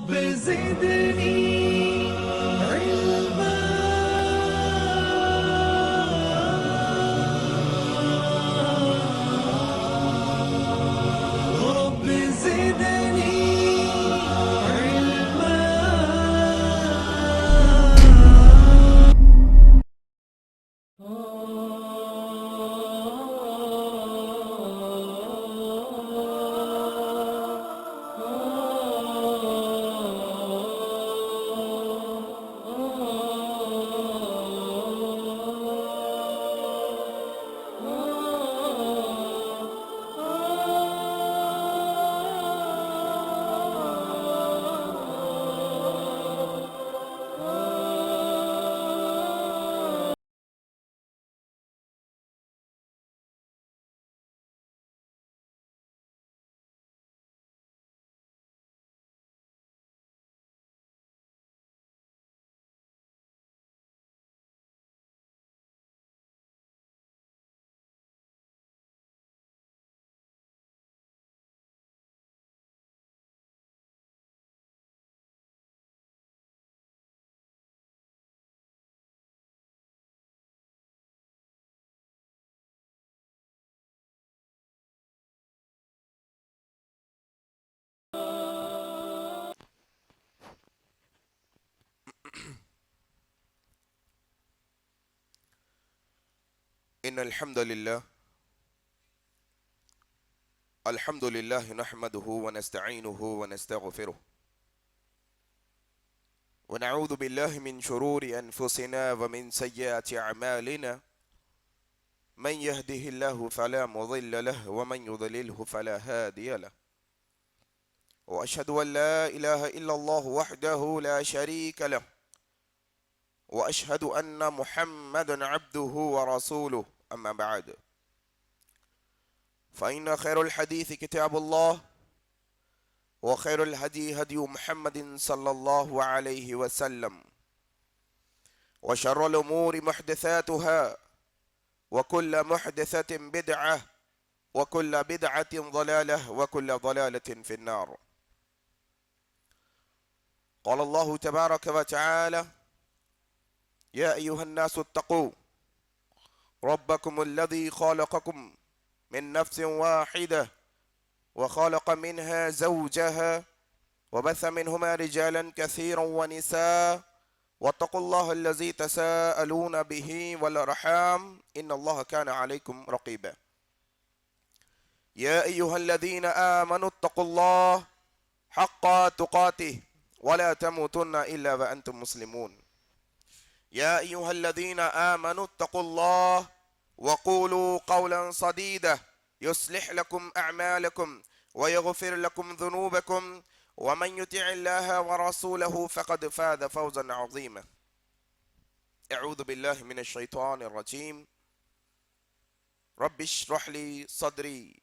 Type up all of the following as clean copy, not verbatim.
رب زدني علما. رب زدني علما. إن الحمد لله نحمده ونستعينه ونستغفره ونعوذ بالله من شرور أنفسنا ومن سيئات أعمالنا. من يهده الله فلا مضل له ومن يضلله فلا هادي له. وأشهد أن لا إله إلا الله وحده لا شريك له، وأشهد أن محمدا عبده ورسوله. أما بعد، فإن خير الحديث كتاب الله، وخير الهدي هدي محمد صلى الله عليه وسلم، وشر الأمور محدثاتها، وكل محدثة بدعة، وكل بدعة ضلالة، وكل ضلالة في النار. قال الله تبارك وتعالى: يا أيها الناس اتقوا ربكم الذي خلقكم من نفس واحدة وخلق منها زوجها وبث منهما رجالا كثيرا ونساء، واتقوا الله الذي تساءلون به والأرحام إن الله كان عليكم رقيبا. يا أيها الذين آمنوا اتقوا الله حق تقاته ولا تموتن إلا وأنتم مسلمون. يا أيها الذين آمنوا اتقوا الله وقولوا قولا سديدا يصلح لكم أعمالكم ويغفر لكم ذنوبكم، ومن يطع الله ورسوله فقد فاز فوزا عظيما. أعوذ بالله من الشيطان الرجيم. رب اشرح لي صدري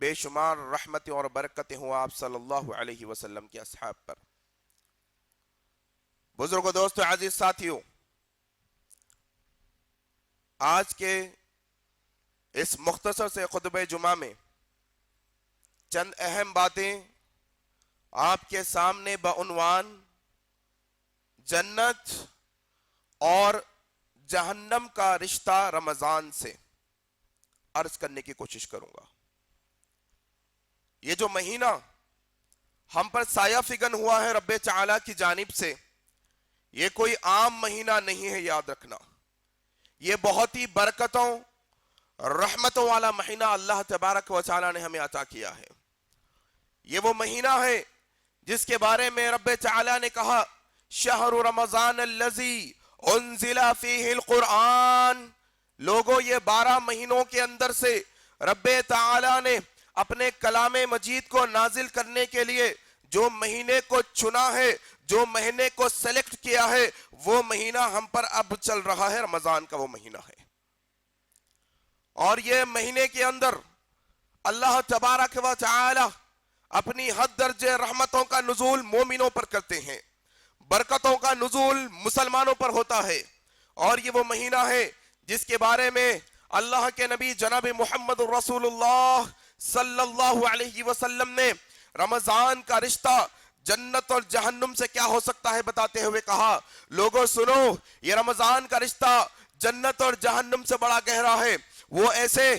بے شمار رحمتیں اور برکتیں ہوں آپ صلی اللہ علیہ وسلم کے اصحاب پر۔ بزرگوں، دوستو، عزیز ساتھیوں، آج کے اس مختصر سے خطبہ جمعہ میں چند اہم باتیں آپ کے سامنے بعنوان جنت اور جہنم کا رشتہ رمضان سے عرض کرنے کی کوشش کروں گا۔ یہ جو مہینہ ہم پر سایہ فگن ہوا ہے رب تعالیٰ کی جانب سے، یہ کوئی عام مہینہ نہیں ہے، یاد رکھنا۔ یہ بہت ہی برکتوں رحمتوں والا مہینہ اللہ تبارک و تعالیٰ نے ہمیں عطا کیا ہے۔ یہ وہ مہینہ ہے جس کے بارے میں رب تعالیٰ نے کہا شہر رمضان الذی انزل فیہ القرآن۔ لوگوں، یہ 12 مہینوں کے اندر سے رب تعالیٰ نے اپنے کلام مجید کو نازل کرنے کے لیے جو مہینے کو چنا ہے، جو مہینے کو سلیکٹ کیا ہے، وہ مہینہ ہم پر اب چل رہا ہے، رمضان کا وہ مہینہ ہے۔ اور یہ مہینے کے اندر اللہ تبارک و تعالی اپنی حد درجے رحمتوں کا نزول مومنوں پر کرتے ہیں، برکتوں کا نزول مسلمانوں پر ہوتا ہے۔ اور یہ وہ مہینہ ہے جس کے بارے میں اللہ کے نبی جناب محمد رسول اللہ صلی اللہ علیہ وسلم نے رمضان کا رشتہ جنت اور جہنم سے کیا ہو سکتا ہے بتاتے ہوئے کہا، لوگوں سنو، یہ رمضان کا رشتہ جنت اور جہنم سے بڑا گہرا ہے۔ وہ ایسے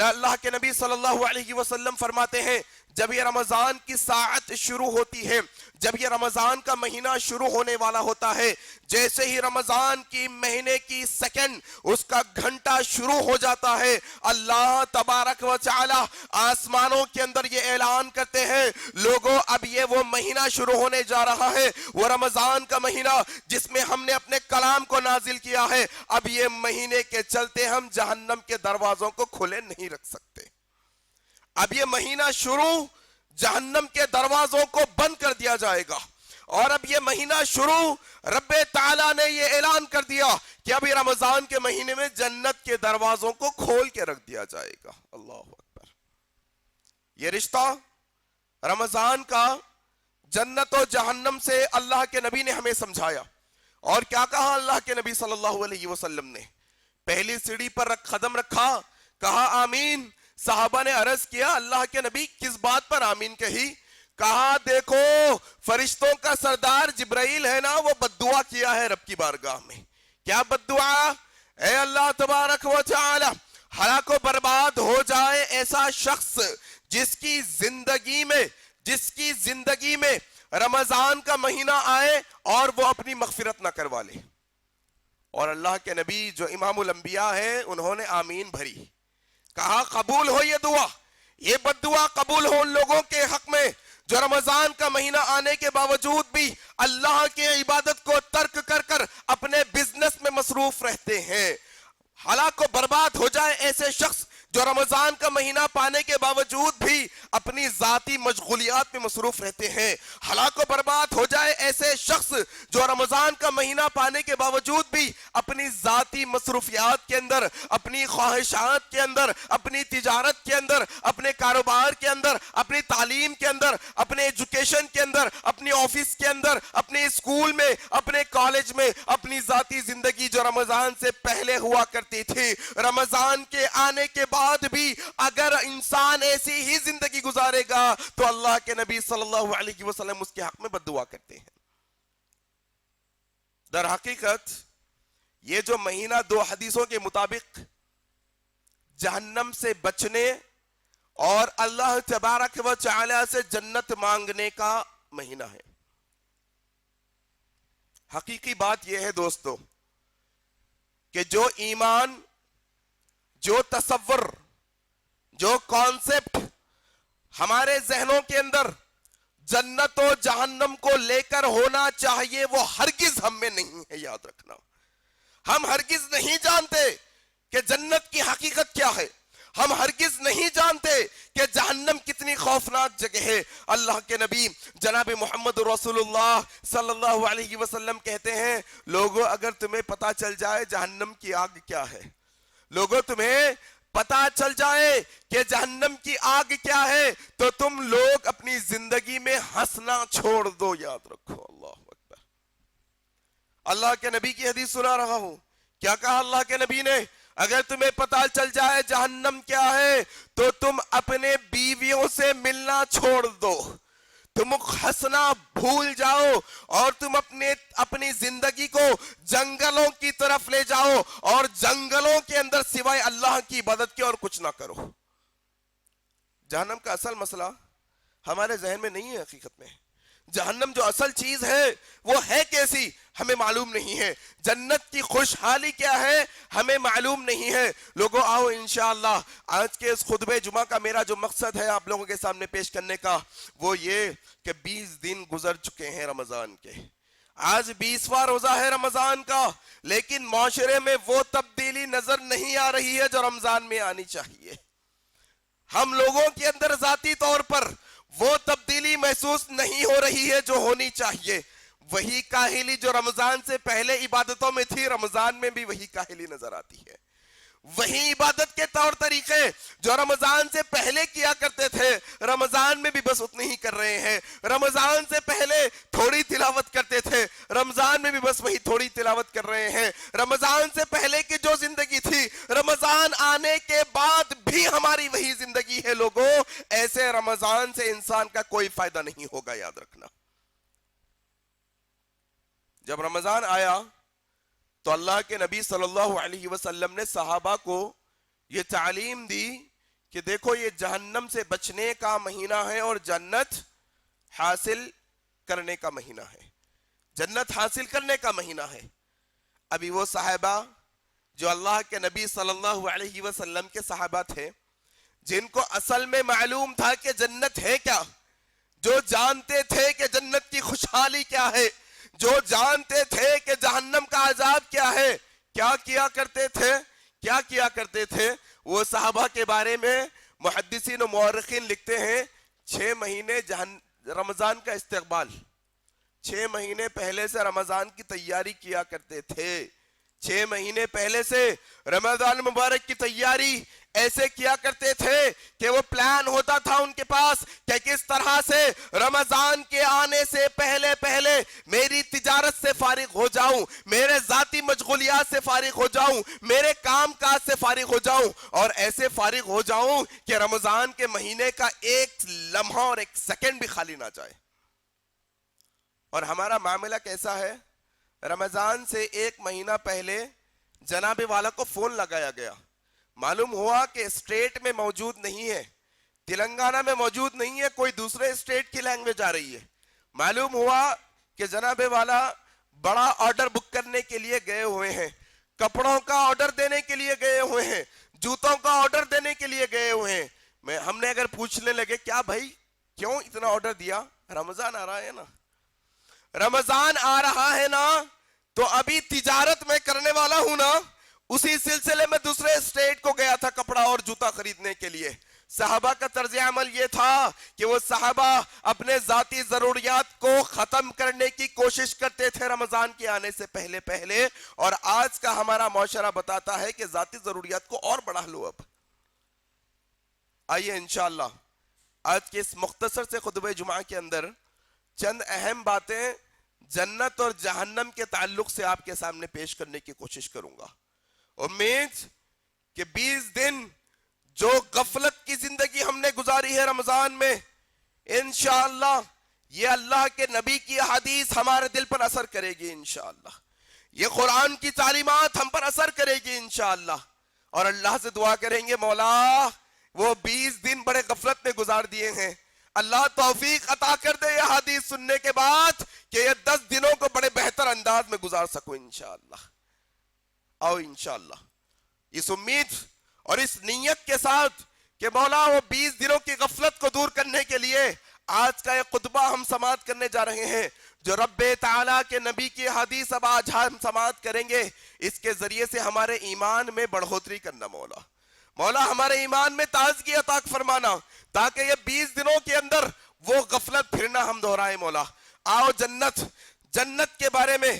اللہ کے نبی صلی اللہ علیہ وسلم فرماتے ہیں، جب یہ رمضان کی ساعت شروع ہوتی ہے، جب یہ رمضان کا مہینہ شروع ہونے والا ہوتا ہے، جیسے ہی رمضان کی مہینے کی سیکنڈ اس کا گھنٹہ شروع ہو جاتا ہے، اللہ تبارک و تعالی آسمانوں کے اندر یہ اعلان کرتے ہیں، لوگوں اب یہ وہ مہینہ شروع ہونے جا رہا ہے، وہ رمضان کا مہینہ جس میں ہم نے اپنے کلام کو نازل کیا ہے، اب یہ مہینے کے چلتے ہم جہنم کے دروازوں کو کھلے نہیں رکھ سکتے۔ اب یہ مہینہ شروع جہنم کے دروازوں کو بند کر دیا جائے گا، اور اب یہ مہینہ شروع رب تعالیٰ نے یہ اعلان کر دیا کہ اب یہ رمضان کے مہینے میں جنت کے دروازوں کو کھول کے رکھ دیا جائے گا۔ اللہ اکبر۔ یہ رشتہ رمضان کا جنت و جہنم سے اللہ کے نبی نے ہمیں سمجھایا، اور کیا کہا اللہ کے نبی صلی اللہ علیہ وسلم نے؟ پہلی سیڑھی پر قدم رکھا، کہا آمین۔ صحابہ نے عرض کیا اللہ کے نبی کس بات پر آمین کہی؟ کہا دیکھو فرشتوں کا سردار جبرائیل ہے نا، وہ بددعا کیا ہے رب کی بارگاہ میں۔ کیا بددعا؟ اے اللہ تبارک و تعالی، ہلاک و برباد ہو جائے ایسا شخص جس کی زندگی میں رمضان کا مہینہ آئے اور وہ اپنی مغفرت نہ کروا لے۔ اور اللہ کے نبی جو امام الانبیاء ہیں انہوں نے آمین بھری، کہا قبول ہو یہ دعا، یہ بد دعا قبول ہو ان لوگوں کے حق میں جو رمضان کا مہینہ آنے کے باوجود بھی اللہ کے عبادت کو ترک کر کر اپنے بزنس میں مصروف رہتے ہیں۔ ہلاک و برباد ہو جائے ایسے شخص جو رمضان کا مہینہ پانے کے باوجود بھی اپنی ذاتی مشغولیات میں مصروف رہتے ہیں۔ ہلاک و برباد ہو جائے ایسے شخص جو رمضان کا مہینہ پانے کے باوجود بھی اپنی ذاتی مصروفیات کے اندر، اپنی خواہشات کے اندر، اپنی تجارت کے اندر، اپنے کاروبار کے اندر، اپنی تعلیم کے اندر، اپنے ایجوکیشن کے اندر، اپنی آفس کے اندر، اپنے اسکول میں، اپنے کالج میں، اپنی ذاتی زندگی جو رمضان سے پہلے ہوا کرتی تھی، رمضان کے آنے کے بعد بھی اگر انسان ایسی ہی زندگی گزارے گا تو اللہ کے نبی صلی اللہ علیہ وسلم اس کے حق میں بد دعا کرتے ہیں۔ در حقیقت یہ جو مہینہ دو حدیثوں کے مطابق جہنم سے بچنے اور اللہ تبارک و تعالی سے جنت مانگنے کا مہینہ ہے۔ حقیقی بات یہ ہے دوستو کہ جو ایمان، جو تصور، جو کانسیپٹ ہمارے ذہنوں کے اندر جنت و جہنم کو لے کر ہونا چاہیے وہ ہرگز ہم میں نہیں ہے، یاد رکھنا۔ ہم ہرگز نہیں جانتے کہ جنت کی حقیقت کیا ہے، ہم ہرگز نہیں جانتے کہ جہنم کتنی خوفناک جگہ ہے۔ اللہ کے نبی جناب محمد رسول اللہ صلی اللہ علیہ وسلم کہتے ہیں، لوگوں اگر تمہیں پتا چل جائے جہنم کی آگ کیا ہے، لوگوں تمہیں پتا چل جائے کہ جہنم کی آگ کیا ہے تو تم لوگ اپنی زندگی میں ہنسنا چھوڑ دو. یاد رکھو. اللہ اکبر. اللہ کے نبی کی حدیث سنا رہا ہوں. کیا کہا اللہ کے نبی نے؟ اگر تمہیں پتا چل جائے جہنم کیا ہے تو تم اپنے بیویوں سے ملنا چھوڑ دو, تم ہنسنا بھول جاؤ, اور تم اپنی زندگی کو جنگلوں کی طرف لے جاؤ, اور جنگلوں کے اندر سوائے اللہ کی عبادت کے اور کچھ نہ کرو. جہنم کا اصل مسئلہ ہمارے ذہن میں نہیں ہے. حقیقت میں جہنم جو اصل چیز ہے وہ ہے کیسی ہمیں معلوم نہیں ہے. جنت کی خوشحالی کیا ہے ہمیں معلوم نہیں ہے. لوگوں آؤ انشاءاللہ آج کے اس خطبہ جمعہ کا میرا جو مقصد ہے آپ لوگوں کے سامنے پیش کرنے کا وہ یہ کہ 20 دن گزر چکے ہیں رمضان کے. آج 20واں روزہ ہے رمضان کا, لیکن معاشرے میں وہ تبدیلی نظر نہیں آ رہی ہے جو رمضان میں آنی چاہیے. ہم لوگوں کے اندر ذاتی طور پر وہ تبدیلی محسوس نہیں ہو رہی ہے جو ہونی چاہیے. وہی کاہلی جو رمضان سے پہلے عبادتوں میں تھی رمضان میں بھی وہی کاہلی نظر آتی ہے. وہی عبادت کے طور طریقے جو رمضان سے پہلے کیا کرتے تھے رمضان میں بھی بس اتنے ہی کر رہے ہیں. رمضان سے پہلے تھوڑی تلاوت کرتے تھے رمضان میں بھی بس وہی تھوڑی تلاوت کر رہے ہیں. رمضان سے پہلے کی جو زندگی تھی رمضان آنے کے بعد بھی ہماری وہی زندگی ہے. لوگوں ایسے رمضان سے انسان کا کوئی فائدہ نہیں ہوگا. یاد رکھنا. جب رمضان آیا تو اللہ کے نبی صلی اللہ علیہ وسلم نے صحابہ کو یہ تعلیم دی کہ دیکھو یہ جہنم سے بچنے کا مہینہ ہے اور جنت حاصل کرنے کا مہینہ ہے. جنت حاصل کرنے کا مہینہ ہے. ابھی وہ صحابہ جو اللہ کے نبی صلی اللہ علیہ وسلم کے صحابہ تھے جن کو اصل میں معلوم تھا کہ جنت ہے کیا, جو جانتے تھے کہ جنت کی خوشحالی کیا ہے, جو جانتے تھے کہ جہنم کا عذاب کیا ہے, کیا کیا کرتے تھے وہ صحابہ کے بارے میں محدثین و مورخین لکھتے ہیں 6 مہینے رمضان کا استقبال, 6 مہینے پہلے سے رمضان کی تیاری کیا کرتے تھے. 6 مہینے پہلے سے رمضان مبارک کی تیاری ایسے کیا کرتے تھے کہ وہ پلان ہوتا تھا ان کے پاس کہ کس طرح سے رمضان کے آنے سے پہلے میری تجارت سے فارغ ہو جاؤں, میرے ذاتی مشغولیات سے فارغ ہو جاؤں, میرے کام کاج سے فارغ ہو جاؤں, اور ایسے فارغ ہو جاؤں کہ رمضان کے مہینے کا ایک لمحہ اور ایک سیکنڈ بھی خالی نہ جائے. اور ہمارا معاملہ کیسا ہے؟ رمضان سے 1 مہینہ پہلے جناب والا کو فون لگایا گیا, معلوم ہوا کہ اسٹیٹ میں موجود نہیں ہے, تلنگانہ میں موجود نہیں ہے, کوئی دوسرے اسٹیٹ کی لینگویج آ رہی ہے. معلوم ہوا کہ جناب والا بڑا آرڈر بک کرنے کے لیے گئے ہوئے ہیں, کپڑوں کا آرڈر دینے کے لیے گئے ہوئے ہیں, جوتوں کا آرڈر دینے کے لیے گئے ہوئے ہیں. ہم نے اگر پوچھنے لگے کیا بھائی کیوں اتنا آرڈر دیا؟ رمضان آ رہا ہے نا, رمضان آ رہا ہے نا, تو ابھی تجارت میں کرنے والا ہوں نا, اسی سلسلے میں دوسرے اسٹیٹ کو گیا تھا کپڑا اور جوتا خریدنے کے لیے. صحابہ کا طرز عمل یہ تھا کہ وہ صحابہ اپنے ذاتی ضروریات کو ختم کرنے کی کوشش کرتے تھے رمضان کے آنے سے پہلے, اور آج کا ہمارا معاشرہ بتاتا ہے کہ ذاتی ضروریات کو اور بڑھا لو. اب آئیے انشاءاللہ آج کے اس مختصر سے خطبہ جمعہ کے اندر چند اہم باتیں جنت اور جہنم کے تعلق سے آپ کے سامنے پیش کرنے کی کوشش کروں گا. امید کہ 20 دن جو غفلت کی زندگی ہم نے گزاری ہے رمضان میں, انشاءاللہ یہ اللہ کے نبی کی حدیث ہمارے دل پر اثر کرے گی انشاءاللہ, یہ قرآن کی تعلیمات ہم پر اثر کرے گی انشاءاللہ, اور اللہ سے دعا کریں گے مولا وہ 20 دن بڑے غفلت میں گزار دیے ہیں, اللہ توفیق عطا کر دے یہ حدیث سننے کے بعد کہ یہ 10 دنوں کو بڑے بہتر انداز میں گزار سکو انشاءاللہ. آؤ انشاءاللہ اس امید اور اس نیت کے ساتھ کہ مولا وہ 20 دنوں کی غفلت کو دور کرنے کے لیے آج کا یہ خطبہ ہم سماعت کرنے جا رہے ہیں, جو رب تعالیٰ کے نبی کی حدیث اب آج ہم سماعت کریں گے, اس کے ذریعے سے ہمارے ایمان میں بڑھوتری کرنا. مولا ہمارے ایمان میں تازگی عطا فرمانا تاکہ یہ 20 دنوں کے اندر وہ غفلت پھرنا ہم دہرائیں. مولا آؤ جنت کے بارے میں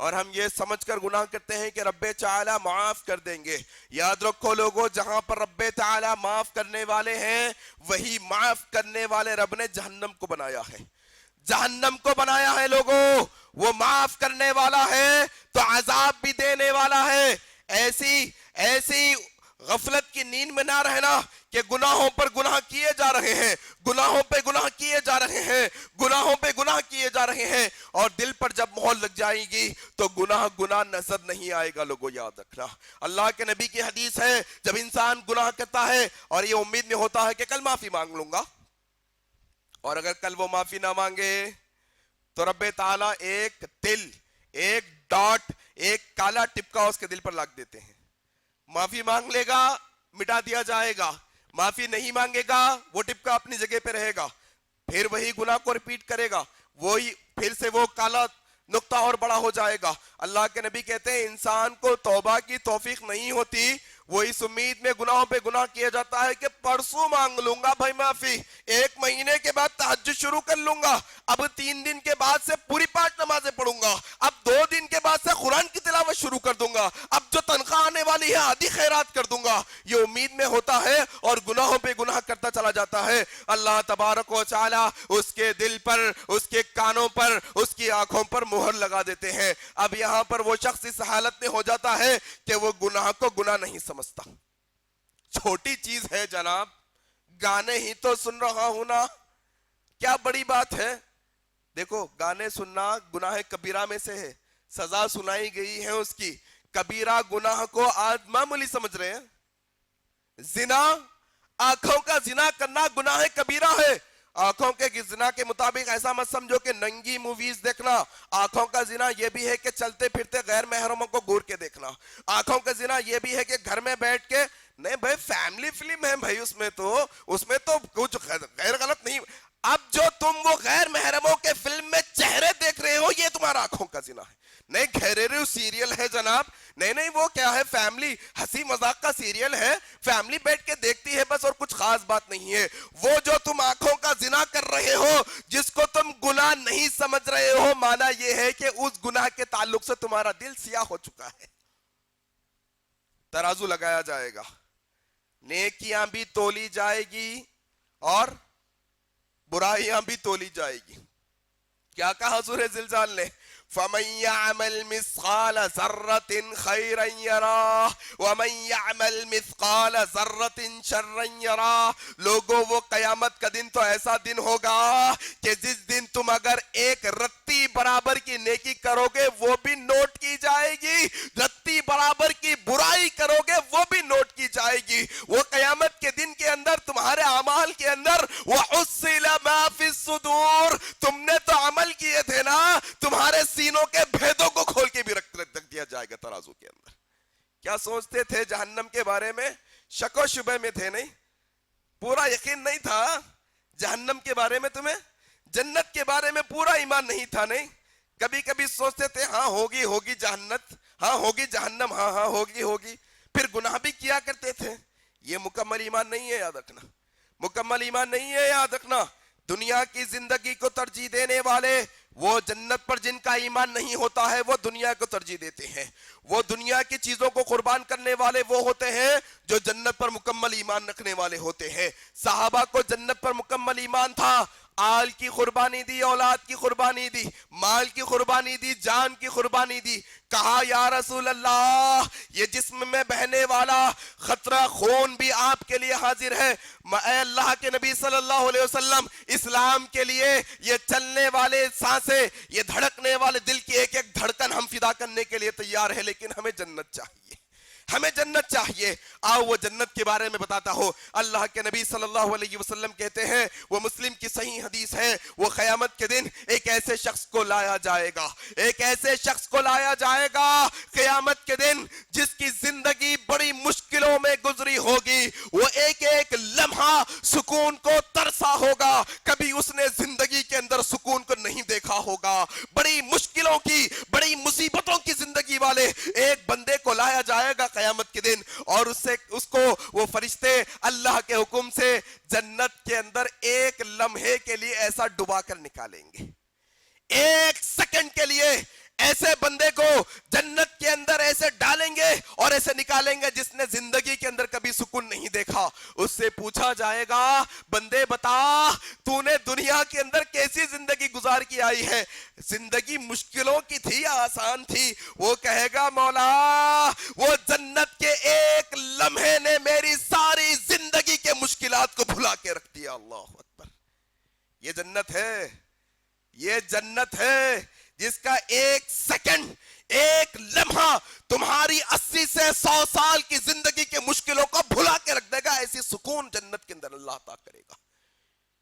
اور ہم یہ سمجھ کر گناہ کرتے ہیں کہ رب تعالی معاف کر دیں گے. یاد رکھو لوگوں، جہاں پر رب تعالی معاف کرنے والے ہیں وہی معاف کرنے والے رب نے جہنم کو بنایا ہے. جہنم کو بنایا ہے لوگوں. وہ معاف کرنے والا ہے تو عذاب بھی دینے والا ہے. ایسی غفلت کی نیند میں نہ رہنا کہ گناہوں پر گناہ کیے جا رہے ہیں، گناہوں پہ گناہ کیے جا رہے ہیں، گناہوں پہ گناہ کیے جا رہے ہیں، اور دل پر جب مہر لگ جائے گی تو گناہ نظر نہیں آئے گا. لوگوں یاد رکھنا، اللہ کے نبی کی حدیث ہے، جب انسان گناہ کرتا ہے اور یہ امید میں ہوتا ہے کہ کل معافی مانگ لوں گا، اور اگر کل وہ معافی نہ مانگے تو رب تعالیٰ ایک تل، ایک ڈاٹ، ایک کالا ٹپکا اس کے دل پر لگ دیتے ہیں. معافی مانگ لے گا مٹا دیا جائے گا، معافی نہیں مانگے گا وہ ٹپکا اپنی جگہ پہ رہے گا، پھر وہی گناہ کو ریپیٹ کرے گا، وہی پھر سے وہ کالا نقطہ اور بڑا ہو جائے گا. اللہ کے نبی کہتے ہیں انسان کو توبہ کی توفیق نہیں ہوتی، وہ اس امید میں گناہوں پہ گناہ کیا جاتا ہے کہ پرسوں مانگ لوں گا بھائی معافی، 1 مہینے کے بعد تہجد شروع کر لوں گا، اب 3 دن کے بعد سے پوری 5 نمازیں پڑھوں گا، اب 2 دن کے بعد سے قرآن کی تلاوت شروع کر دوں گا، اب جو تنخواہ آنے والی ہے آدھی خیرات کر دوں گا. یہ امید میں ہوتا ہے اور گناہوں پہ گناہ کرتا چلا جاتا ہے. اللہ تبارک و تعالی اس کے دل پر، اس کے کانوں پر، اس کی آنکھوں پر مہر لگا دیتے ہیں. اب یہاں پر وہ شخص اس حالت میں ہو جاتا ہے کہ وہ گناہ کو گناہ نہیں سمجھتا. چھوٹی چیز ہے جناب، گانے ہی تو سن رہا ہوں نا، کیا بڑی بات ہے. دیکھو گانے سننا گناہ کبیرہ میں سے ہے، سزا سنائی گئی ہے اس کی. کبیرہ گناہ کو آج معمولی سمجھ رہے ہیں. زنا، آنکھوں کا زنا کرنا گناہ کبیرہ ہے. آنکھوں کے زنا کے مطابق ایسا مت سمجھو کہ ننگی موویز دیکھنا. آنکھوں کا زنا یہ بھی ہے کہ چلتے پھرتے غیر محرموں کو گور کے دیکھنا. آنکھوں کا زنا یہ بھی ہے کہ گھر میں بیٹھ کے، نہیں بھائی فیملی فلم ہے بھائی، اس میں تو کچھ غیر غلط نہیں. اب جو تم وہ غیر محرموں کے فلم میں چہرے دیکھ رہے ہو یہ تمہارا آنکھوں کا زنا ہے. نہیں گھریلو سیریل ہے جناب، نہیں وہ کیا ہے، فیملی ہنسی مذاق کا سیریل ہے، فیملی بیٹھ کے دیکھتی ہے بس، اور کچھ خاص بات نہیں ہے. وہ جو تم آنکھوں کا زنا کر رہے ہو، جس کو تم گناہ نہیں سمجھ رہے ہو، مانا یہ ہے کہ اس گناہ کے تعلق سے تمہارا دل سیاہ ہو چکا ہے. ترازو لگایا جائے گا، نیکیاں بھی تولی جائے گی اور برائیاں بھی تولی جائے گی. کیا کہا حضور زلزال نے؟ فَمَن يَعْمَلْ مِثْقَالَ ذَرَّةٍ خَيْرًا يَرَاهُ وَمَن يَعْمَلْ مِثْقَالَ ذَرَّةٍ شَرًّا يَرَاهُ. لوگوں وہ قیامت کا دن تو ایسا دن ہوگا کہ جس دن تم اگر ایک رتی برابر کی نیکی کرو گے وہ بھی نوٹ کی جائے گی، رتی برابر کی برائی کرو گے وہ بھی نوٹ کی جائے گی. وہ قیامت کے دن کے اندر تمہارے اعمال کے اندر وَحُصِّلَ مَا فِي الصُّدُورِ، تم نے تو عمل کیے تھے نا، تمہارے سینوں کے بھیدوں کو کھول کے بھی رکھ دیا جائے گا ترازو کے اندر. کیا سوچتے تھے جہنم کے بارے میں؟ شک و شبہ میں تھے، نہیں پورا یقین نہیں تھا جہنم کے بارے میں تمہیں، جنت کے بارے میں پورا ایمان نہیں تھا. نہیں کبھی کبھی سوچتے تھے ہاں ہوگی جہنت، ہاں ہوگی جہنم، ہاں ہوگی، پھر گناہ بھی کیا کرتے تھے. یہ مکمل ایمان نہیں ہے، یاد رکھنا، مکمل ایمان نہیں ہے، یاد رکھنا. دنیا کی زندگی کو ترجیح دینے والے، وہ جنت پر جن کا ایمان نہیں ہوتا ہے وہ دنیا کو ترجیح دیتے ہیں. وہ دنیا کی چیزوں کو قربان کرنے والے وہ ہوتے ہیں جو جنت پر مکمل ایمان رکھنے والے ہوتے ہیں. صحابہ کو جنت پر مکمل ایمان تھا، آل کی قربانی دی، اولاد کی قربانی دی، مال کی قربانی دی، جان کی قربانی دی. کہا یا رسول اللہ یہ جسم میں بہنے والا خطرہ خون بھی آپ کے لیے حاضر ہے. اے اللہ کے نبی صلی اللہ علیہ وسلم، اسلام کے لیے یہ چلنے والے سانسیں، یہ دھڑکنے والے دل کی ایک ایک دھڑکن ہم فدا کرنے کے لیے تیار ہے، لیکن ہمیں جنت چاہیے، ہمیں جنت چاہیے. آؤ وہ جنت کے بارے میں بتاتا ہو. اللہ کے نبی صلی اللہ علیہ وسلم کہتے ہیں، وہ مسلم کی صحیح حدیث ہے، وہ قیامت کے دن ایک ایسے شخص کو لایا جائے گا، ایک ایسے شخص کو لایا جائے گا قیامت کے دن جس کی زندگی بڑی مشکلوں میں گزری ہوگی. وہ ایک ایک لمحہ سکون کو ترسا ہوگا، کبھی اس نے زندگی کے اندر سکون کو نہیں دیکھا ہوگا. بڑی مشکلوں کی، بڑی مصیبتوں کی زندگی والے ایک بندے کو لایا جائے گا قیامت کے دن، اور اس کو وہ فرشتے اللہ کے حکم سے جنت کے اندر ایک لمحے کے لیے ایسا ڈبا کر نکالیں گے، ایک سیکنڈ کے لیے ایسے بندے کو جنت کے اندر ایسے ڈالیں گے اور ایسے نکالیں گے جس نے زندگی کے اندر کبھی سکون نہیں دیکھا. اس سے پوچھا جائے گا بندے بتا تو نے دنیا کے اندر کیسی زندگی گزار کی آئی ہے, زندگی مشکلوں کی تھی یا آسان تھی؟ وہ کہے گا مولا وہ جنت کے ایک لمحے نے میری ساری زندگی کے مشکلات کو بھلا کے رکھ دیا. اللہ اکبر. یہ جنت ہے, یہ جنت ہے جس کا ایک سیکنڈ, ایک لمحہ تمہاری 80 سے 100 سال کی زندگی کے مشکلوں کو بھلا کے رکھ دے گا. ایسی سکون جنت کے اندر اللہ عطا کرے گا.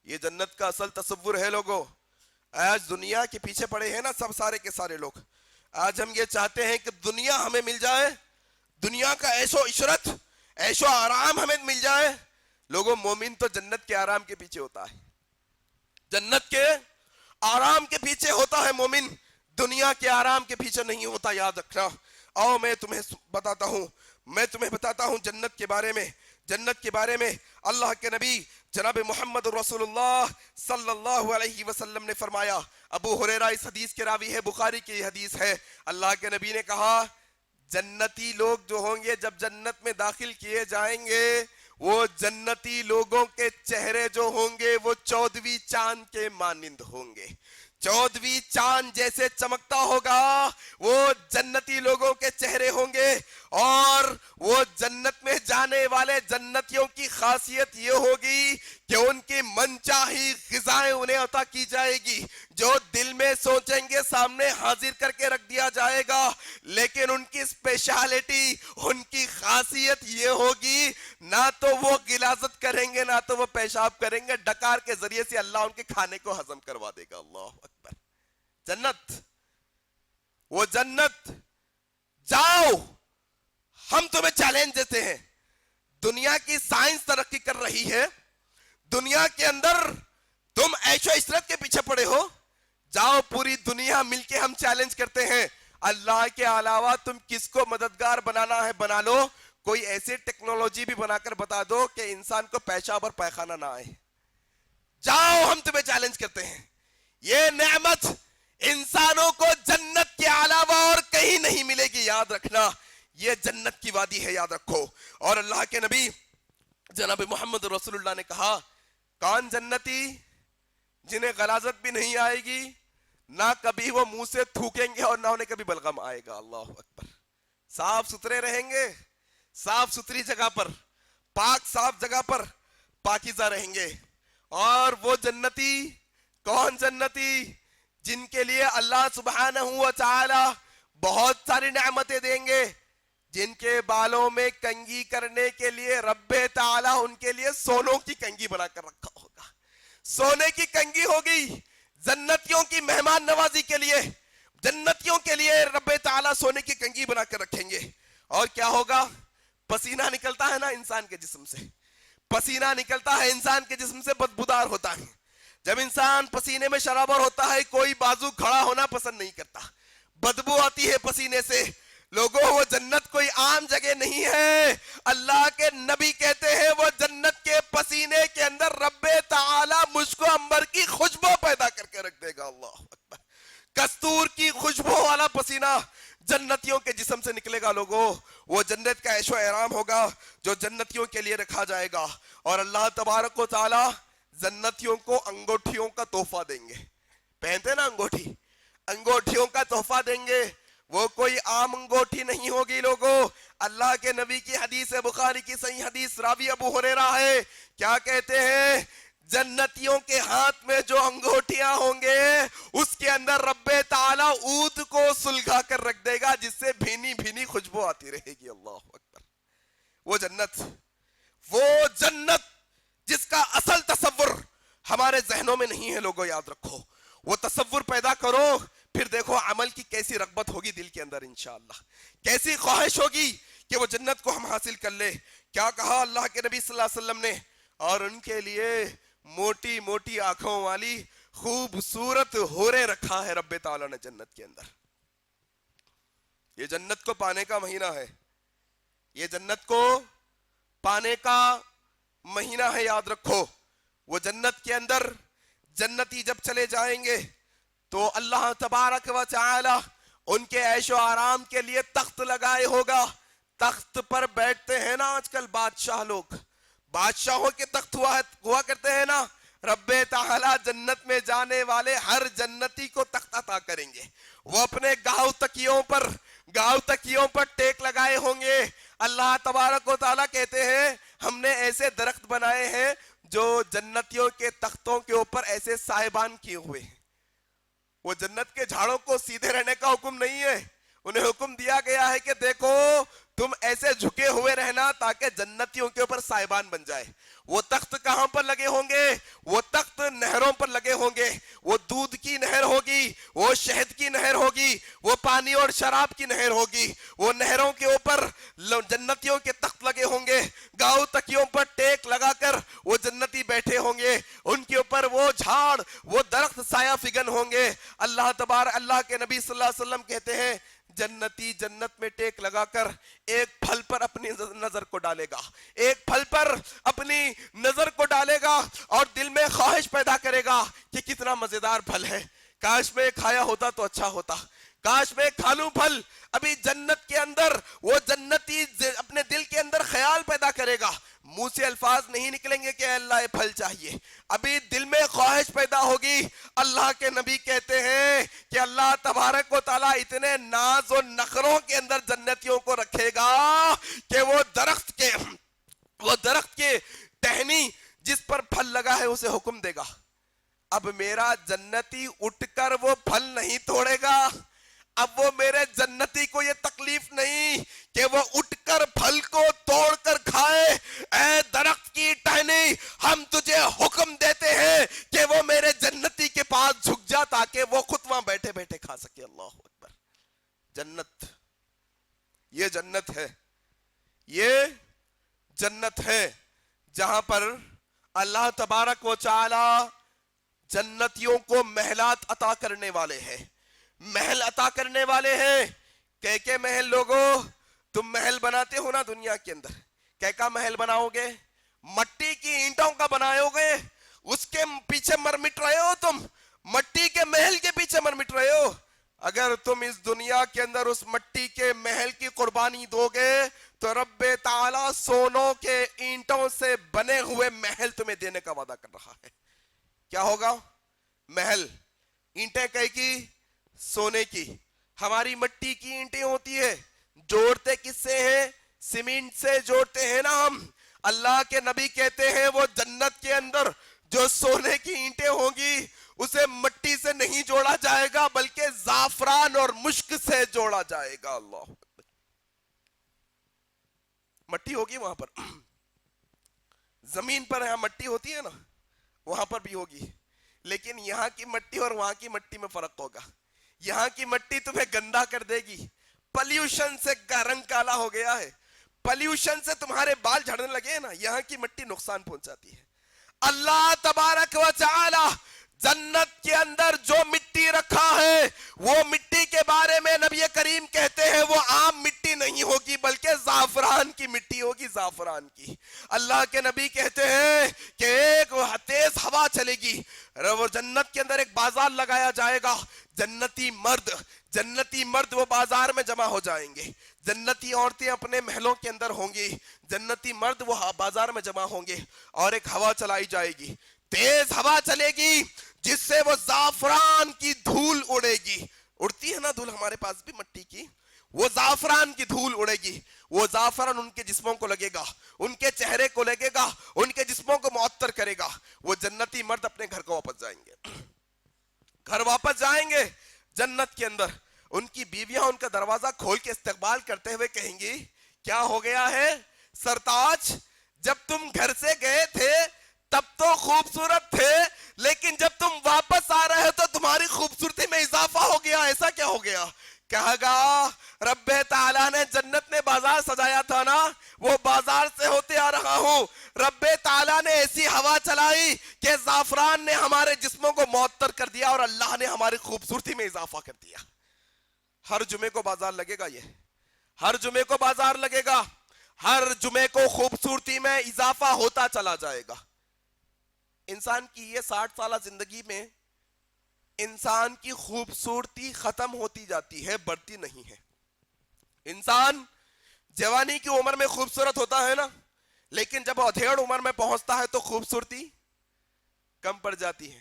یہ جنت کا اصل تصور ہے لوگوں. آج دنیا کے پیچھے پڑے ہیں نا سب سارے کے سارے لوگ. آج ہم یہ چاہتے ہیں کہ دنیا ہمیں مل جائے, دنیا کا عیش و عشرت, عیش و آرام ہمیں مل جائے. لوگوں مومن تو جنت کے آرام کے پیچھے ہوتا ہے, جنت کے آرام کے پیچھے ہوتا ہے مومن, دنیا کے آرام کے پیچھے نہیں ہوتا, یاد رکھنا. آؤ میں تمہیں بتاتا ہوں جنت کے بارے میں. جنت کے بارے میں اللہ کے نبی جناب محمد رسول اللہ صلی اللہ علیہ وسلم نے فرمایا. ابو ہریرہ اس حدیث کے راوی ہے, بخاری کی حدیث ہے. اللہ کے نبی نے کہا جنتی لوگ جو ہوں گے جب جنت میں داخل کیے جائیں گے وہ جنتی لوگوں کے چہرے جو ہوں گے وہ 14ویں چاند کے مانند ہوں گے. 14ویں چاند جیسے چمکتا ہوگا وہ جنتی لوگوں کے چہرے ہوں گے. اور وہ جنت میں جانے والے جنتیوں کی خاصیت یہ ہوگی کہ ان کی من چاہی غذائیں انہیں عطا کی جائے گی, جو دل میں سوچیں گے سامنے حاضر کر کے رکھ دیا جائے گا. لیکن ان کی اسپیشلٹی, ان کی خاصیت یہ ہوگی نہ تو وہ غلاظت کریں گے نہ تو وہ پیشاب کریں گے, ڈکار کے ذریعے سے اللہ ان کے کھانے کو ہضم کروا دے گا. اللہ اکبر. جنت, وہ جنت. جاؤ, ہم تمہیں چیلنج دیتے ہیں. دنیا کی سائنس ترقی کر رہی ہے, دنیا کے اندر تم عیش و عشرت کے پیچھے پڑے ہو. جاؤ پوری دنیا مل کے ہم چیلنج کرتے ہیں, اللہ کے علاوہ تم کس کو مددگار بنانا ہے بنا لو. کوئی ایسی ٹیکنالوجی بھی بنا کر بتا دو کہ انسان کو پیشاب اور پیخانہ نہ آئے. جاؤ ہم تمہیں چیلنج کرتے ہیں. یہ نعمت انسانوں کو جنت کے علاوہ اور کہیں نہیں ملے گی. یاد رکھنا یہ جنت کی وادی ہے, یاد رکھو. اور اللہ کے نبی جناب محمد رسول اللہ نے کہا کون جنتی جنہیں غلاظت بھی نہیں آئے گی, نہ کبھی وہ منہ سے تھوکیں گے اور نہ انہیں کبھی بلغم آئے گا. اللہ اکبر. صاف ستھرے رہیں گے, صاف ستھری جگہ پر, پاک صاف جگہ پر پاکیزہ رہیں گے. اور وہ جنتی, کون جنتی جن کے لیے اللہ سبحانہ و تعالی بہت ساری نعمتیں دیں گے, جن کے بالوں میں کنگھی کرنے کے لیے رب تعالی ان کے لیے سونوں کی کنگھی بنا کر رکھا ہوگا. سونے کی کنگھی ہوگی جنتیوں کی مہمان نوازی کے لیے. جنتیوں کے لیے رب تعالی سونے کی کنگھی بنا کر رکھیں گے. اور کیا ہوگا؟ پسینہ نکلتا ہے نا انسان کے جسم سے, پسینہ نکلتا ہے انسان کے جسم سے, بدبودار ہوتا ہے. جب انسان پسینے میں شرابور ہوتا ہے کوئی بازو کھڑا ہونا پسند نہیں کرتا, بدبو آتی ہے پسینے سے. لوگوں وہ جنت کوئی عام جگہ نہیں ہے. اللہ کے نبی کہتے ہیں وہ جنت کے پسینے کے اندر رب تعالی مجھ کو انبر کی خوشبو پیدا کر کے رکھ دے گا. اللہ اکبر. کستور کی خوشبو والا پسینہ جنتیوں کے جسم سے نکلے گا. لوگوں وہ جنت کا عیش و آرام ہوگا جو جنتیوں کے لیے رکھا جائے گا. اور اللہ تبارک و تعالی جنتیوں کو انگوٹھیوں کا تحفہ دیں گے. پہنتے نا انگوٹھی, انگوٹھیوں کا تحفہ دیں گے. وہ کوئی عام انگوٹھی نہیں ہوگی. لوگوں اللہ کے نبی کی حدیث بخاری کی صحیح حدیث, راوی ابو ہریرہ ہے, کیا کہتے ہیں جنتیوں کے ہاتھ میں جو انگوٹھیاں ہوں گے اس کے اندر رب تعالی عود کو سلگا کر رکھ دے گا جس سے بھینی بھینی خوشبو آتی رہے گی. اللہ اکبر. وہ جنت جس کا اصل تصور ہمارے ذہنوں میں نہیں ہے. لوگوں یاد رکھو, وہ تصور پیدا کرو, پھر دیکھو عمل کی کیسی رغبت ہوگی دل کے اندر انشاءاللہ, کیسی خواہش ہوگی کہ وہ جنت کو ہم حاصل کر لے. کیا کہا اللہ کے نبی صلی اللہ علیہ وسلم نے, اور ان کے لیے موٹی موٹی آنکھوں والی خوبصورت حوریں رکھا ہے رب تعالی نے جنت کے اندر. یہ جنت کو پانے کا مہینہ ہے, یہ جنت کو پانے کا مہینہ ہے. یاد رکھو وہ جنت کے اندر جنتی جب چلے جائیں گے تو اللہ تبارک و تعالی ان کے عیش و آرام کے لیے تخت لگائے ہوگا. تخت پر بیٹھتے ہیں نا آج کل بادشاہ لوگ, بادشاہوں کے تخت ہوا کرتے ہیں نا. رب تعالی جنت میں جانے والے ہر جنتی کو تخت عطا کریں گے. وہ اپنے گاؤں تکیوں پر ٹیک لگائے ہوں گے. اللہ تبارک و تعالیٰ کہتے ہیں ہم نے ایسے درخت بنائے ہیں جو جنتیوں کے تختوں کے اوپر ایسے صاحبان کیے ہوئے ہیں. وہ جنت کے جھاڑوں کو سیدھے رہنے کا حکم نہیں ہے, انہیں حکم دیا گیا ہے کہ دیکھو تم ایسے جھکے ہوئے رہنا تاکہ جنتیوں کے اوپر صاحبان بن جائے. وہ تخت کہاں پر لگے ہوں گے؟ وہ تخت نہروں پر لگے ہوں گے. وہ دودھ کی نہر ہوگی, وہ شہد کی نہر ہوگی, وہ پانی اور شراب کی نہر ہوگی. وہ نہروں کے اوپر جنتیوں کے تخت لگے ہوں گے. گاؤں تکیوں پر ٹیک لگا کر وہ جنتی بیٹھے ہوں گے. ان کے اوپر وہ جھاڑ, وہ درخت سایہ فگن ہوں گے. اللہ کے نبی صلی اللہ علیہ وسلم کہتے ہیں جنتی جنت میں ٹیک لگا کر ایک پھل پر اپنی نظر کو ڈالے گا, ایک پھل پر اپنی نظر کو ڈالے گا اور دل میں خواہش پیدا کرے گا کہ کتنا مزیدار پھل ہے, کاش میں کھایا ہوتا تو اچھا ہوتا, کاش میں کھا لوں پھل. ابھی جنت کے اندر وہ جنتی اپنے دل کے اندر خیال پیدا کرے گا, منہ سے الفاظ نہیں نکلیں گے کہ اے اللہ یہ پھل چاہیے, ابھی دل میں خواہش پیدا ہوگی. اللہ کے نبی کہتے ہیں کہ اللہ تبارک و تعالیٰ اتنے ناز و نخروں کے اندر جنتیوں کو رکھے گا کہ وہ درخت کے ٹہنی جس پر پھل لگا ہے اسے حکم دے گا. اب میرا جنتی اٹھ کر وہ پھل نہیں توڑے گا, اب وہ میرے جنتی کو یہ تکلیف نہیں کہ وہ اٹھ کر پھل کو توڑ کر کھائے. اے درخت کی ٹہنی, ہم تجھے حکم دیتے ہیں کہ وہ میرے جنتی کے پاس جھک جا تاکہ وہ خود وہاں بیٹھے بیٹھے کھا سکے. اللہ اکبر. جنت, یہ جنت ہے, یہ جنت ہے جہاں پر اللہ تبارک و تعالی جنتیوں کو محلات عطا کرنے والے ہیں, محل عطا کرنے والے ہیں. کہ محل لوگو, تم محل بناتے ہو نا دنیا کے اندر, کا محل بناؤ گے؟ مٹی کی اینٹوں کا بناؤ گے, اس کے پیچھے مر مٹ رہے ہو تم, مٹی کے محل کے پیچھے مر مٹ رہے ہو. اگر تم اس دنیا کے اندر اس مٹی کے محل کی قربانی دو گے تو رب تعالیٰ سونوں کے اینٹوں سے بنے ہوئے محل تمہیں دینے کا وعدہ کر رہا ہے. کیا ہوگا محل؟ اینٹیں کئی کی؟ سونے کی. ہماری مٹی کی اینٹیں ہوتی ہے, جوڑتے کس سے ہیں؟ سیمنٹ سے جوڑتے ہیں نا ہم. اللہ کے نبی کہتے ہیں وہ جنت کے اندر جو سونے کی اینٹیں ہوں گی اسے مٹی سے نہیں جوڑا جائے گا بلکہ زعفران اور مشک سے جوڑا جائے گا. اللہ مٹی ہوگی وہاں پر, زمین پر یہاں مٹی ہوتی ہے نا, وہاں پر بھی ہوگی, لیکن یہاں کی مٹی اور وہاں کی مٹی میں فرق ہوگا. یہاں کی مٹی تمہیں گندا کر دے گی, پلیوشن سے رنگ کالا ہو گیا ہے, پلیوشن سے تمہارے بال جھڑنے لگے نا, یہاں کی مٹی نقصان پہنچاتی ہے. اللہ تبارک و تعالی جنت کے اندر جو مٹی رکھا ہے وہ مٹی کے بارے میں نبی کریم کہتے ہیں وہ عام مٹی نہیں ہوگی بلکہ زعفران کی مٹی ہوگی, زعفران کی. اللہ کے نبی کہتے ہیں کہ ایک تیز ہوا چلے گی, وہ جنت کے اندر ایک بازار لگایا جائے گا, جنتی مرد وہ بازار میں جمع ہو جائیں گے, جنتی عورتیں اپنے محلوں کے اندر ہوں گی, جنتی مرد وہ بازار میں جمع ہوں گے, اور ایک ہوا چلائی جائے گی, تیز ہوا چلے گی جس سے وہ زعفران کی دھول اڑے گی. اڑتی ہے نا دھول ہمارے پاس بھی مٹی کی, وہ زعفران کی دھول اڑے گی. وہ زعفران ان کے جسموں کو لگے گا, ان کے چہرے کو لگے گا, ان کے جسموں کو معطر کرے گا. وہ جنتی مرد اپنے گھر کو واپس جائیں گے, گھر واپس جائیں گے. جنت کے اندر ان کی بیویاں ان کا دروازہ کھول کے استقبال کرتے ہوئے کہیں گی کیا ہو گیا ہے سرتاج, جب تم گھر سے گئے تھے تب تو خوبصورت تھے, لیکن جب تم واپس آ رہے ہو تو تمہاری خوبصورتی میں اضافہ ہو گیا, ایسا کیا ہو گیا؟ کہا گا رب تعالیٰ نے جنت میں بازار سجایا تھا نا, وہ بازار سے ہوتے آ رہا ہوں, رب تعالیٰ نے ایسی ہوا چلائی کہ زعفران نے ہمارے جسموں کو معطر کر دیا اور اللہ نے ہماری خوبصورتی میں اضافہ کر دیا. ہر جمعے کو بازار لگے گا, یہ ہر جمعے کو بازار لگے گا, ہر جمعے کو خوبصورتی میں اضافہ ہوتا چلا جائے گا. انسان کی یہ 60 سالہ زندگی میں انسان کی خوبصورتی ختم ہوتی جاتی ہے، بڑھتی نہیں ہے. انسان جوانی کی عمر میں خوبصورت ہوتا ہے نا، لیکن جب وہ ادھیڑ عمر میں پہنچتا ہے تو خوبصورتی کم پڑ جاتی ہے.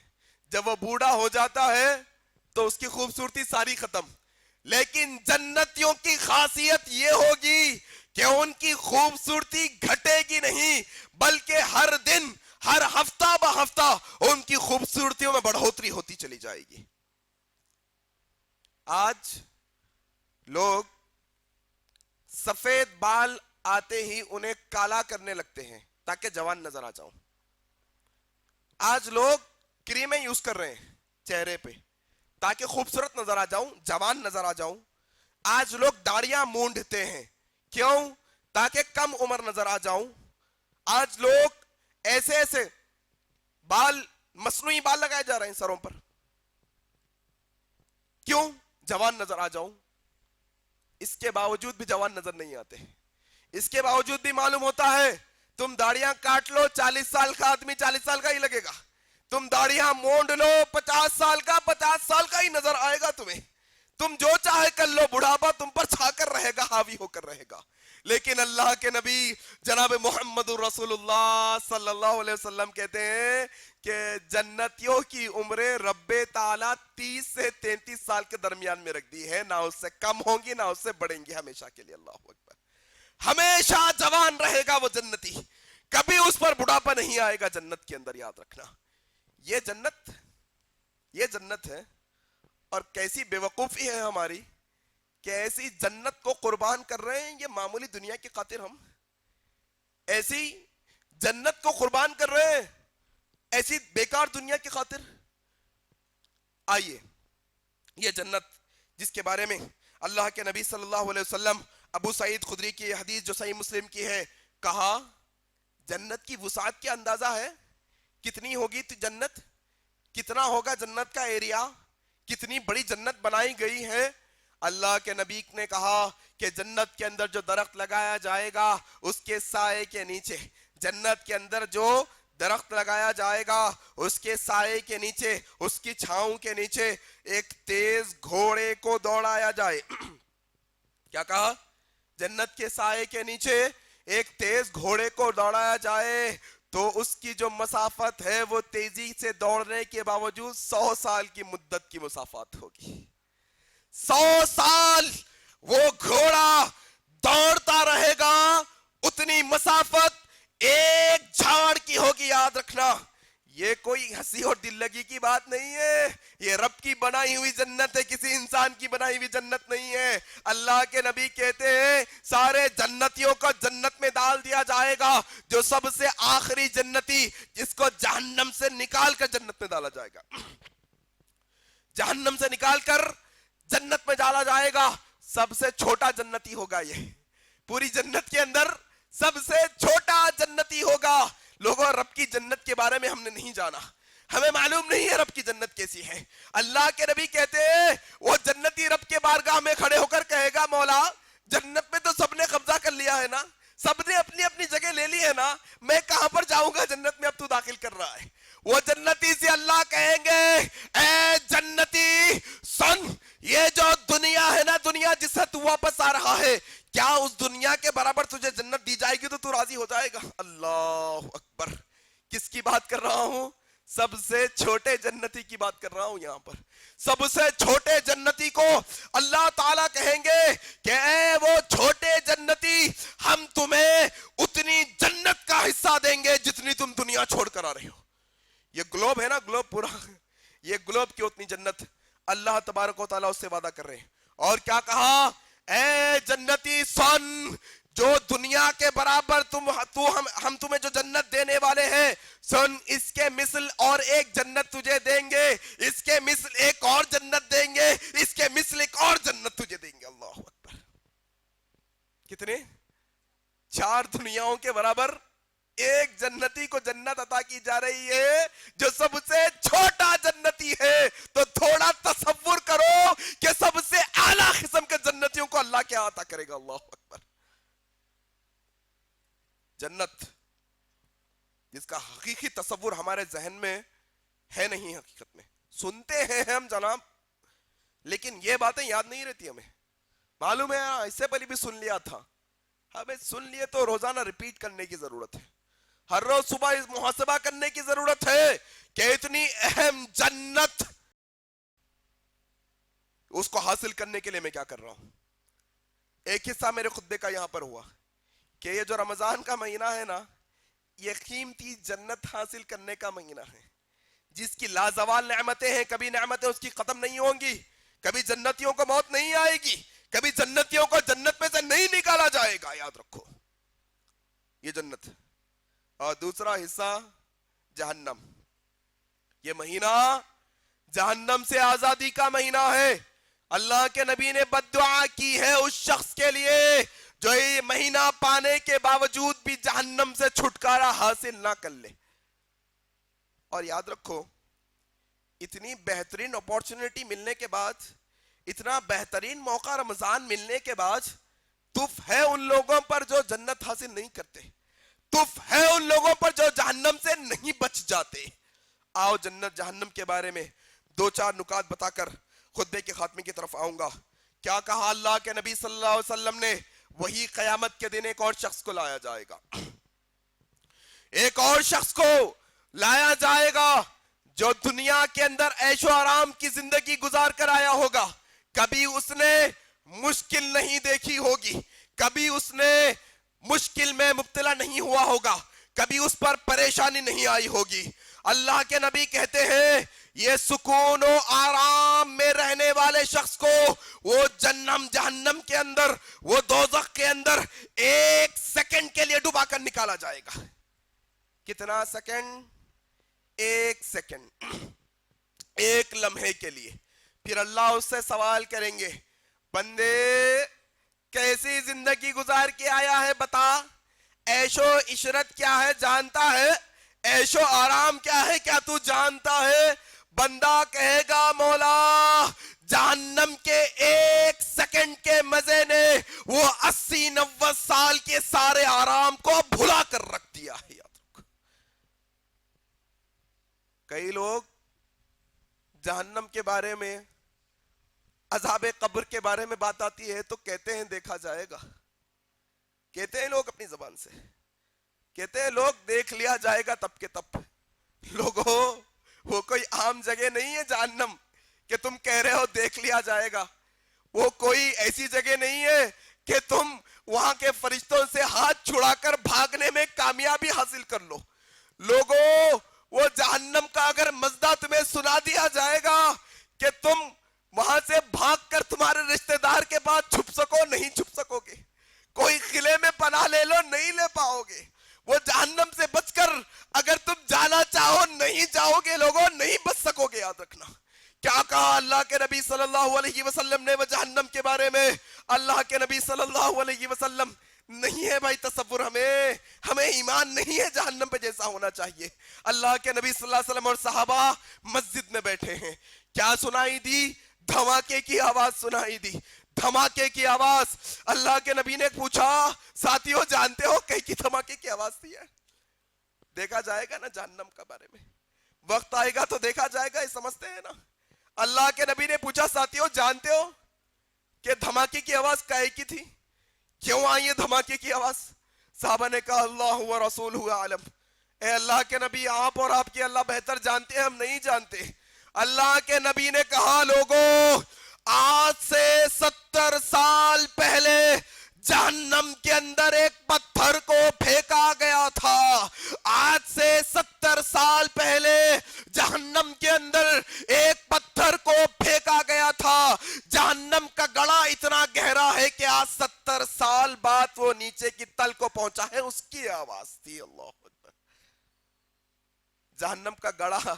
جب وہ بوڑھا ہو جاتا ہے تو اس کی خوبصورتی ساری ختم. لیکن جنتیوں کی خاصیت یہ ہوگی کہ ان کی خوبصورتی گھٹے گی نہیں، بلکہ ہر دن، ہر ہفتہ بہ ہفتہ ان کی خوبصورتیوں میں بڑھوتری ہوتی چلی جائے گی. آج لوگ سفید بال آتے ہی انہیں کالا کرنے لگتے ہیں تاکہ جوان نظر آ جاؤں. آج لوگ کریمیں یوز کر رہے ہیں چہرے پہ تاکہ خوبصورت نظر آ جاؤں، جوان نظر آ جاؤں. آج لوگ داڑیاں مونڈتے ہیں، کیوں؟ تاکہ کم عمر نظر آ جاؤں. آج لوگ ایسے ایسے بال، مصنوعی بال لگائے جا رہے ہیں سروں پر، کیوں؟ جوان نظر آ جاؤں. اس کے باوجود بھی جوان نظر نہیں آتے. اس کے باوجود بھی معلوم ہوتا ہے تم داڑیاں کاٹ لو 40 سال کا آدمی 40 سال کا ہی لگے گا، تم داڑیاں مونڈ لو 50 سال کا 50 سال کا ہی نظر آئے گا تمہیں. تم جو چاہے کر لو، بڑھاپا تم پر چھا کر رہے گا، حاوی ہو کر رہے گا. لیکن اللہ کے نبی جناب محمد رسول اللہ صلی اللہ علیہ وسلم کہتے ہیں کہ جنتیوں کی عمریں رب تعالیٰ 30 سے 33 سال کے درمیان میں رکھ دی ہے، نہ اس سے کم ہوں گی نہ اس سے بڑھیں گی، ہمیشہ کے لیے. اللہ اکبر. ہمیشہ جوان رہے گا وہ جنتی، کبھی اس پر بڑھاپا نہیں آئے گا جنت کے اندر. یاد رکھنا، یہ جنت ہے. اور کیسی بے وقوفی ہے ہماری کہ ایسی جنت کو قربان کر رہے ہیں یہ معمولی دنیا کی خاطر. ہم ایسی جنت کو قربان کر رہے ہیں ایسی بیکار دنیا کی خاطر. آئیے یہ جنت جس کے بارے میں اللہ کے نبی صلی اللہ علیہ وسلم، ابو سعید خدری کی حدیث جو صحیح مسلم کی ہے، کہا جنت کی وسعت کیا اندازہ ہے؟ کتنی ہوگی جنت؟ کتنا ہوگا جنت کا ایریا؟ کتنی بڑی جنت بنائی گئی ہے؟ اللہ کے نبی نے کہا کہ جنت کے اندر جو درخت لگایا جائے گا اس کے سائے کے نیچے، جنت کے اندر جو درخت لگایا جائے گا اس کے سائے کے نیچے، اس کی چھاؤں کے نیچے ایک تیز گھوڑے کو دوڑایا جائے. کیا کہا؟ جنت کے سائے کے نیچے ایک تیز گھوڑے کو دوڑایا جائے تو اس کی جو مسافت ہے وہ تیزی سے دوڑنے کے باوجود 100 سال کی مدت کی مسافت ہوگی. 100 سال وہ گھوڑا دوڑتا رہے گا، اتنی مسافت ایک جھاڑ کی ہوگی. یاد رکھنا، یہ کوئی ہنسی اور دل لگی کی بات نہیں ہے، یہ رب کی بنائی ہوئی جنت ہے، کسی انسان کی بنائی ہوئی جنت نہیں ہے. اللہ کے نبی کہتے ہیں سارے جنتیوں کو جنت میں ڈال دیا جائے گا، جو سب سے آخری جنتی جس کو جہنم سے نکال کر جنت میں ڈالا جائے گا، جہنم سے نکال کر جنت میں ڈالا جائے گا، سب سے چھوٹا جنتی ہوگا. یہ پوری جنت کے اندر سب سے چھوٹا جنتی ہوگا. لوگوں، رب کی جنت کے بارے میں ہم نے نہیں جانا، ہمیں معلوم نہیں ہے رب کی جنت کیسی ہے. اللہ کے نبی کہتے ہیں وہ جنتی رب کے بارگاہ میں کھڑے ہو کر کہے گا مولا جنت میں تو سب نے قبضہ کر لیا ہے نا، سب نے اپنی اپنی جگہ لے لی ہے نا، میں کہاں پر جاؤں گا جنت میں، اب تو داخل کر رہا ہے. وہ جنتی سے اللہ کہیں گے اے جنتی سن، یہ جو دنیا ہے نا، دنیا جس سے تو واپس آ رہا ہے، کیا اس دنیا کے برابر تجھے جنت دی جائے گی تو راضی ہو جائے گا؟ اللہ اکبر. کس کی بات کر رہا ہوں؟ سب سے چھوٹے جنتی کی بات کر رہا ہوں. یہاں پر سب سے چھوٹے جنتی کو اللہ تعالیٰ کہیں گے کہ اے وہ چھوٹے جنتی، ہم تمہیں اتنی جنت کا حصہ دیں گے جتنی تم دنیا چھوڑ کر آ رہے ہو. یہ گلوب ہے نا، گلوب پورا، یہ گلوب کی اتنی جنت اللہ تبارک و تعالیٰ اس سے وعدہ کر رہے ہیں. اور کیا کہا؟ اے جنتی سن، جو دنیا کے برابر ہم تمہیں جو جنت دینے والے ہیں، سن اس کے مثل اور ایک جنت تجھے دیں گے، اس کے مثل ایک اور جنت دیں گے، اس کے مثل ایک اور جنت تجھے دیں گے. اللہ اکبر. کتنے؟ 4 دنیاوں کے برابر ایک جنتی کو جنت عطا کی جا رہی ہے جو سب سے چھوٹا جنتی ہے. تو تھوڑا تصور کرو کہ سب سے اعلیٰ قسم کے جنتیوں کو اللہ کیا عطا کرے گا. اللہ اکبر. جنت جس کا حقیقی تصور ہمارے ذہن میں ہے نہیں حقیقت میں. سنتے ہیں ہم جناب, لیکن یہ باتیں یاد نہیں رہتی ہمیں. معلوم ہے اس سے پہلے بھی سن لیا تھا, ہمیں سن لیے تو روزانہ ریپیٹ کرنے کی ضرورت ہے. ہر روز صبح اس محاسبہ کرنے کی ضرورت ہے کہ اتنی اہم جنت, اس کو حاصل کرنے کے لیے میں کیا کر رہا ہوں. ایک حصہ میرے خطبے کا یہاں پر ہوا کہ یہ جو رمضان کا مہینہ ہے نا, یہ قیمتی جنت حاصل کرنے کا مہینہ ہے, جس کی لازوال نعمتیں ہیں. کبھی نعمتیں اس کی ختم نہیں ہوں گی, کبھی جنتیوں کو موت نہیں آئے گی, کبھی جنتیوں کو جنت میں سے نہیں نکالا جائے گا. یاد رکھو یہ جنت. اور دوسرا حصہ جہنم. یہ مہینہ جہنم سے آزادی کا مہینہ ہے. اللہ کے نبی نے بد دعا کی ہے اس شخص کے لیے جو یہ مہینہ پانے کے باوجود بھی جہنم سے چھٹکارا حاصل نہ کر لے. اور یاد رکھو, اتنی بہترین اپورچنٹی ملنے کے بعد, اتنا بہترین موقع رمضان ملنے کے بعد, تف ہے ان لوگوں پر جو جنت حاصل نہیں کرتے, تف ہے ان لوگوں پر جو جہنم سے نہیں بچ جاتے. آؤ جنت جہنم کے بارے میں دو چار نکات بتا کر خطبے کے خاتمے کی طرف آؤں گا. کیا کہا اللہ کے نبی صلی اللہ علیہ وسلم نے, وہی قیامت کے دن ایک اور شخص کو لایا جائے گا, ایک اور شخص کو لایا جائے گا جو دنیا کے اندر عیش و آرام کی زندگی گزار کر آیا ہوگا. کبھی اس نے مشکل نہیں دیکھی ہوگی, کبھی اس نے مشکل میں مبتلا نہیں ہوا ہوگا, کبھی اس پر پریشانی نہیں آئی ہوگی. اللہ کے نبی کہتے ہیں یہ سکون و آرام میں رہنے والے شخص کو وہ جہنم کے اندر, وہ دوزخ کے اندر ایک سیکنڈ کے لیے ڈبا کر نکالا جائے گا. کتنا سیکنڈ؟ ایک سیکنڈ, ایک لمحے کے لیے. پھر اللہ اس سے سوال کریں گے, بندے کیسی زندگی گزار کے آیا ہے بتا, عیش و عشرت کیا ہے جانتا ہے, عیش و آرام کیا ہے کیا تو جانتا ہے؟ بندہ کہے گا مولا جہنم کے ایک سیکنڈ کے مزے نے وہ 80-90 سال کے سارے آرام کو بھلا کر رکھ دیا ہے. کئی لوگ جہنم کے بارے میں, عذاب قبر کے بارے میں بات آتی ہے تو کہتے ہیں دیکھا جائے گا. کہتے ہیں لوگ اپنی زبان سے, کہتے ہیں لوگ دیکھ لیا جائے گا تب کے تب. لوگوں وہ کوئی عام جگہ نہیں ہے جہنم کہ تم کہہ رہے ہو دیکھ لیا جائے گا. وہ کوئی ایسی جگہ نہیں ہے کہ تم وہاں کے فرشتوں سے ہاتھ چھڑا کر بھاگنے میں کامیابی حاصل کر لو. لوگوں وہ جہنم کا اگر مزہ تمہیں سنا دیا جائے گا کہ تم وہاں سے بھاگ کر تمہارے رشتہ دار کے پاس چھپ سکو, نہیں چھپ سکو گے. کوئی قلعے میں پناہ لے لو, نہیں لے پاؤ گے. وہ جہنم سے بچ کر اگر تم جانا چاہو نہیں جاؤ گے, لوگوں نہیں بچ سکو گے. یاد رکھنا کیا کہا اللہ کے نبی صلی اللہ علیہ وسلم نے وہ جہنم کے بارے میں. اللہ کے نبی صلی اللہ علیہ وسلم, نہیں ہے بھائی تصور, ہمیں ایمان نہیں ہے جہنم پہ جیسا ہونا چاہیے. اللہ کے نبی صلی اللہ علیہ وسلم اور صحابہ مسجد میں بیٹھے ہیں, کیا سنائی دی؟ دھماکے کی آواز سنائی دی, دھماکے کی آواز. اللہ کے نبی نے پوچھا ساتھیوں جانتے ہو کہیں کی دھماکے کی آواز تھی؟ دیکھا جائے گا نا جہنم کے بارے میں, وقت آئے گا تو دیکھا جائے گا, یہ سمجھتے ہیں نا. اللہ کے نبی نے پوچھا ساتھیوں جانتے ہو کہ دھماکے کی آواز کائے کی تھی, کیوں آئی ہے دھماکے کی آواز؟ صحابہ نے کہا اللہ و رسولہ عالم, اے اللہ کے نبی آپ اور آپ کے اللہ بہتر جانتے ہیں, ہم نہیں جانتے. اللہ کے نبی نے کہا لوگوں آج سے 70 سال پہلے جہنم کے اندر ایک پتھر کو پھینکا گیا تھا. آج سے 70 سال پہلے جہنم کے اندر ایک پتھر کو پھینکا گیا تھا. جہنم کا گڑھا اتنا گہرا ہے کہ آج 70 سال بعد وہ نیچے کی تل کو پہنچا ہے, اس کی آواز تھی. اللہ اکبر. جہنم کا گڑھا.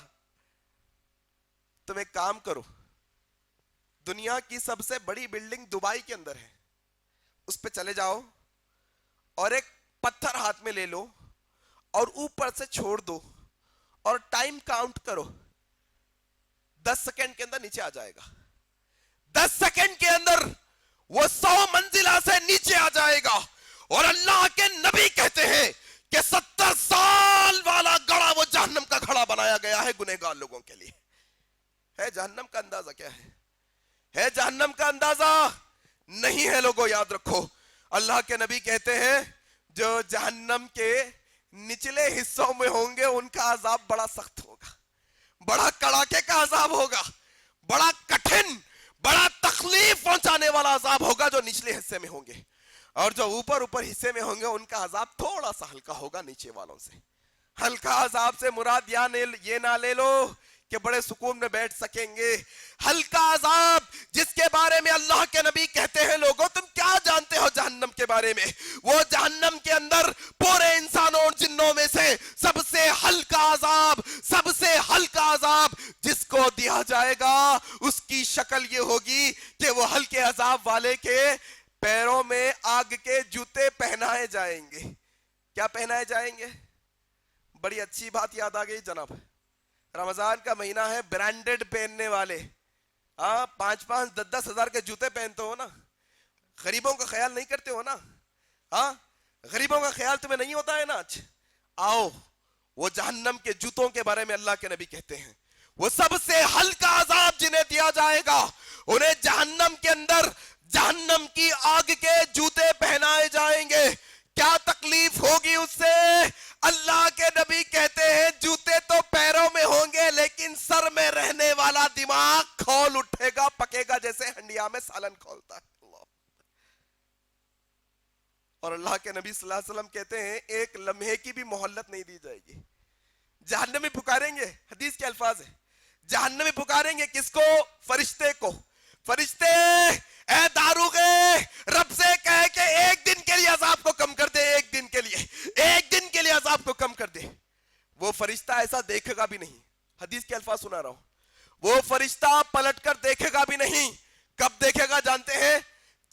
تم ایک کام کرو, دنیا کی سب سے بڑی بلڈنگ دبئی کے اندر ہے, اس پہ چلے جاؤ اور ایک پتھر ہاتھ میں لے لو اور اوپر سے چھوڑ دو اور ٹائم کاؤنٹ کرو, 10 سیکنڈ کے اندر نیچے آ جائے گا. 10 سیکنڈ کے اندر وہ 100 منزلہ سے نیچے آ جائے گا. اور اللہ کے نبی کہتے ہیں کہ 70 سال والا گڑھا وہ جہنم کا گڑھا بنایا گیا ہے گنہگار لوگوں کے لیے. ہے جہنم کا اندازہ کیا ہے جہنم کا اندازہ نہیں ہے لوگوں. یاد رکھو اللہ کے نبی کہتے ہیں جو جہنم کے نچلے حصوں میں ہوں گے ان کا عذاب بڑا سخت ہوگا, بڑا کڑاکے کا عذاب ہوگا, بڑا کٹھن, بڑا تکلیف پہنچانے والا عذاب ہوگا جو نچلے حصے میں ہوں گے, اور جو اوپر حصے میں ہوں گے ان کا عذاب تھوڑا سا ہلکا ہوگا نیچے والوں سے. ہلکا عذاب سے مراد یہ نہ لے لو کہ بڑے سکون میں بیٹھ سکیں گے. ہلکا عذاب جس کے بارے میں اللہ کے نبی کہتے ہیں لوگوں تم کیا جانتے ہو جہنم کے بارے میں, وہ جہنم کے اندر پورے انسانوں اور جنوں میں سے سب سے ہلکا عذاب جس کو دیا جائے گا اس کی شکل یہ ہوگی کہ وہ ہلکے عذاب والے کے پیروں میں آگ کے جوتے پہنائے جائیں گے. کیا پہنائے جائیں گے؟ بڑی اچھی بات یاد آ گئی جناب, رمضان کا مہینہ ہے, برانڈڈ پہننے والے 5,000 10,000 کے جوتے پہنتے ہو نا, غریبوں کا خیال نہیں کرتے ہو نا, غریبوں کا خیال تمہیں نہیں ہوتا ہے نا. آؤ وہ جہنم کے جوتوں کے بارے میں اللہ کے نبی کہتے ہیں وہ سب سے ہلکا عذاب جنہیں دیا جائے گا, انہیں جہنم کے اندر جہنم کی آگ کے جوتے پہنائے جائیں گے. کیا تکلیف ہوگی اس سے؟ اللہ کے نبی کہتے ہیں جوتے تو پیروں میں ہوں گے لیکن سر میں رہنے والا دماغ کھول اٹھے گا, پکے گا جیسے ہنڈیا میں سالن کھولتا ہے. اور اللہ کے نبی صلی اللہ علیہ وسلم کہتے ہیں ایک لمحے کی بھی مہلت نہیں دی جائے گی. جہنمی پکاریں گے, حدیث کے الفاظ ہے, جہنمی پکاریں گے کس کو؟ فرشتے کو. فرشتے اے داروغے رب سے کہے کہ ایک دن کے لیے عذاب کو کم کر دے, ایک دن کے لیے عذاب کو کم کر دے. وہ فرشتہ ایسا دیکھے گا بھی نہیں, حدیث کے الفاظ سنا رہا ہوں, وہ فرشتہ پلٹ کر دیکھے گا بھی نہیں. کب دیکھے گا جانتے ہیں؟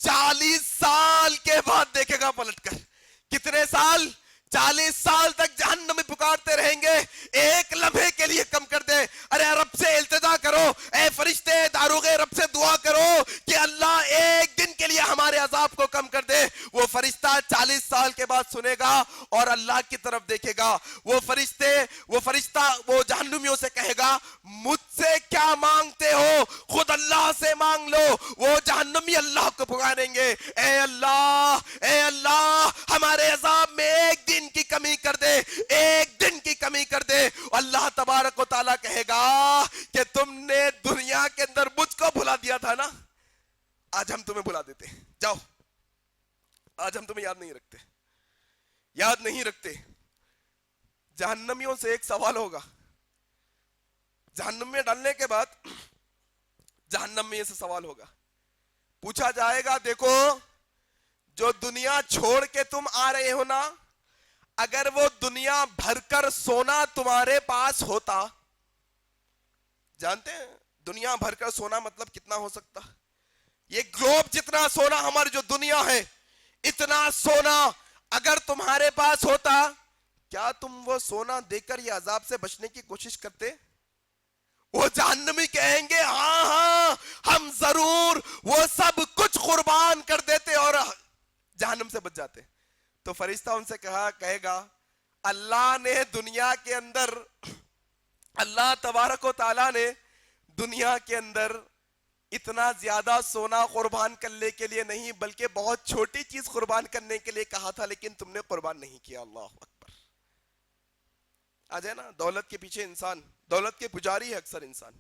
40 سال کے بعد دیکھے گا پلٹ کر. کتنے سال؟ 40 سال تک جہنمی پکارتے رہیں گے ایک لمحے کے لیے کم کر دے. ارے رب سے التجا کرو, اے فرشتے داروغے رب سے دعا کرو کہ اللہ ایک دن کے لیے ہمارے عذاب کو کم کر دے. وہ فرشتہ 40 سال کے بعد سنے گا اور اللہ کی طرف دیکھے گا. وہ فرشتہ وہ جہنمیوں سے کہے گا مجھ سے کیا مانگتے ہو, خود اللہ سے مانگ لو. وہ جہنمی اللہ کو پکاریں گے اے اللہ ہمارے عذاب میں ایک دن کی کمی کر دے, ایک دن کی کمی کر دے. اللہ تبارک و تعالیٰ کہے گا کہ تم نے دنیا کے اندر مجھ کو بھلا دیا تھا نا, آج ہم تمہیں بھلا دیتے, جاؤ. آج ہم تمہیں یاد نہیں رکھتے. جہنمیوں سے ایک سوال ہوگا, جہنم میں ڈالنے کے بعد جہنم میں یہ سوال ہوگا, پوچھا جائے گا دیکھو جو دنیا چھوڑ کے تم آ رہے ہو نا, اگر وہ دنیا بھر کر سونا تمہارے پاس ہوتا, جانتے ہیں دنیا بھر کر سونا مطلب کتنا ہو سکتا؟ یہ گلوب جتنا سونا ہماری جو دنیا ہے اتنا سونا اگر تمہارے پاس ہوتا, کیا تم وہ سونا دے کر یہ عذاب سے بچنے کی کوشش کرتے؟ وہ جہنمی کہیں گے ہاں ہم ضرور وہ سب کچھ قربان کر دیتے اور جہنم سے بچ جاتے. تو فرشتہ ان سے کہے گا اللہ نے دنیا کے اندر, اللہ تبارک و تعالیٰ نے دنیا کے اندر اتنا زیادہ سونا قربان کرنے کے لیے نہیں بلکہ بہت چھوٹی چیز قربان کرنے کے لیے کہا تھا, لیکن تم نے قربان نہیں کیا. اللہ اکبر. آ جائے نا دولت کے پیچھے انسان, دولت کے پجاری ہے اکثر انسان,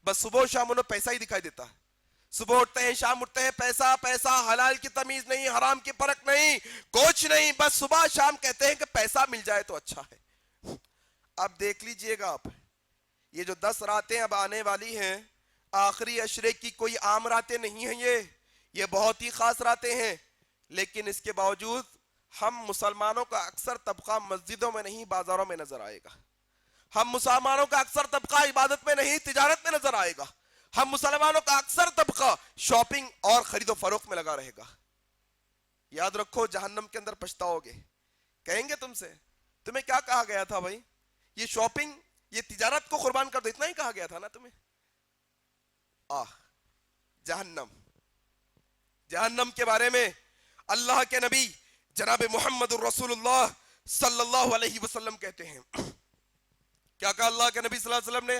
بس صبح و شام انہیں پیسہ ہی دکھائی دیتا ہے. صبح اٹھتے ہیں شام اٹھتے ہیں, پیسہ پیسہ, حلال کی تمیز نہیں, حرام کی پرکھ نہیں, کچھ نہیں, بس صبح شام کہتے ہیں کہ پیسہ مل جائے تو اچھا ہے. اب دیکھ لیجئے گا آپ, یہ جو 10 راتیں اب آنے والی ہیں آخری عشرے کی کوئی عام راتیں نہیں ہیں, یہ بہت ہی خاص راتیں ہیں. لیکن اس کے باوجود ہم مسلمانوں کا اکثر طبقہ مسجدوں میں نہیں بازاروں میں نظر آئے گا. ہم مسلمانوں کا اکثر طبقہ عبادت میں نہیں تجارت میں نظر آئے گا. ہم مسلمانوں کا اکثر طبقہ شاپنگ اور خرید و فروخت میں لگا رہے گا. یاد رکھو جہنم کے اندر پچھتاؤ گے. کہیں گے تم سے تمہیں کیا کہا گیا تھا بھائی, یہ شاپنگ یہ تجارت کو قربان کر دو, اتنا ہی کہا گیا تھا نا تمہیں. جہنم کے بارے میں اللہ کے نبی جناب محمد الرسول اللہ صلی اللہ علیہ وسلم کہتے ہیں, کیا کہا اللہ کے نبی صلی اللہ علیہ وسلم نے؟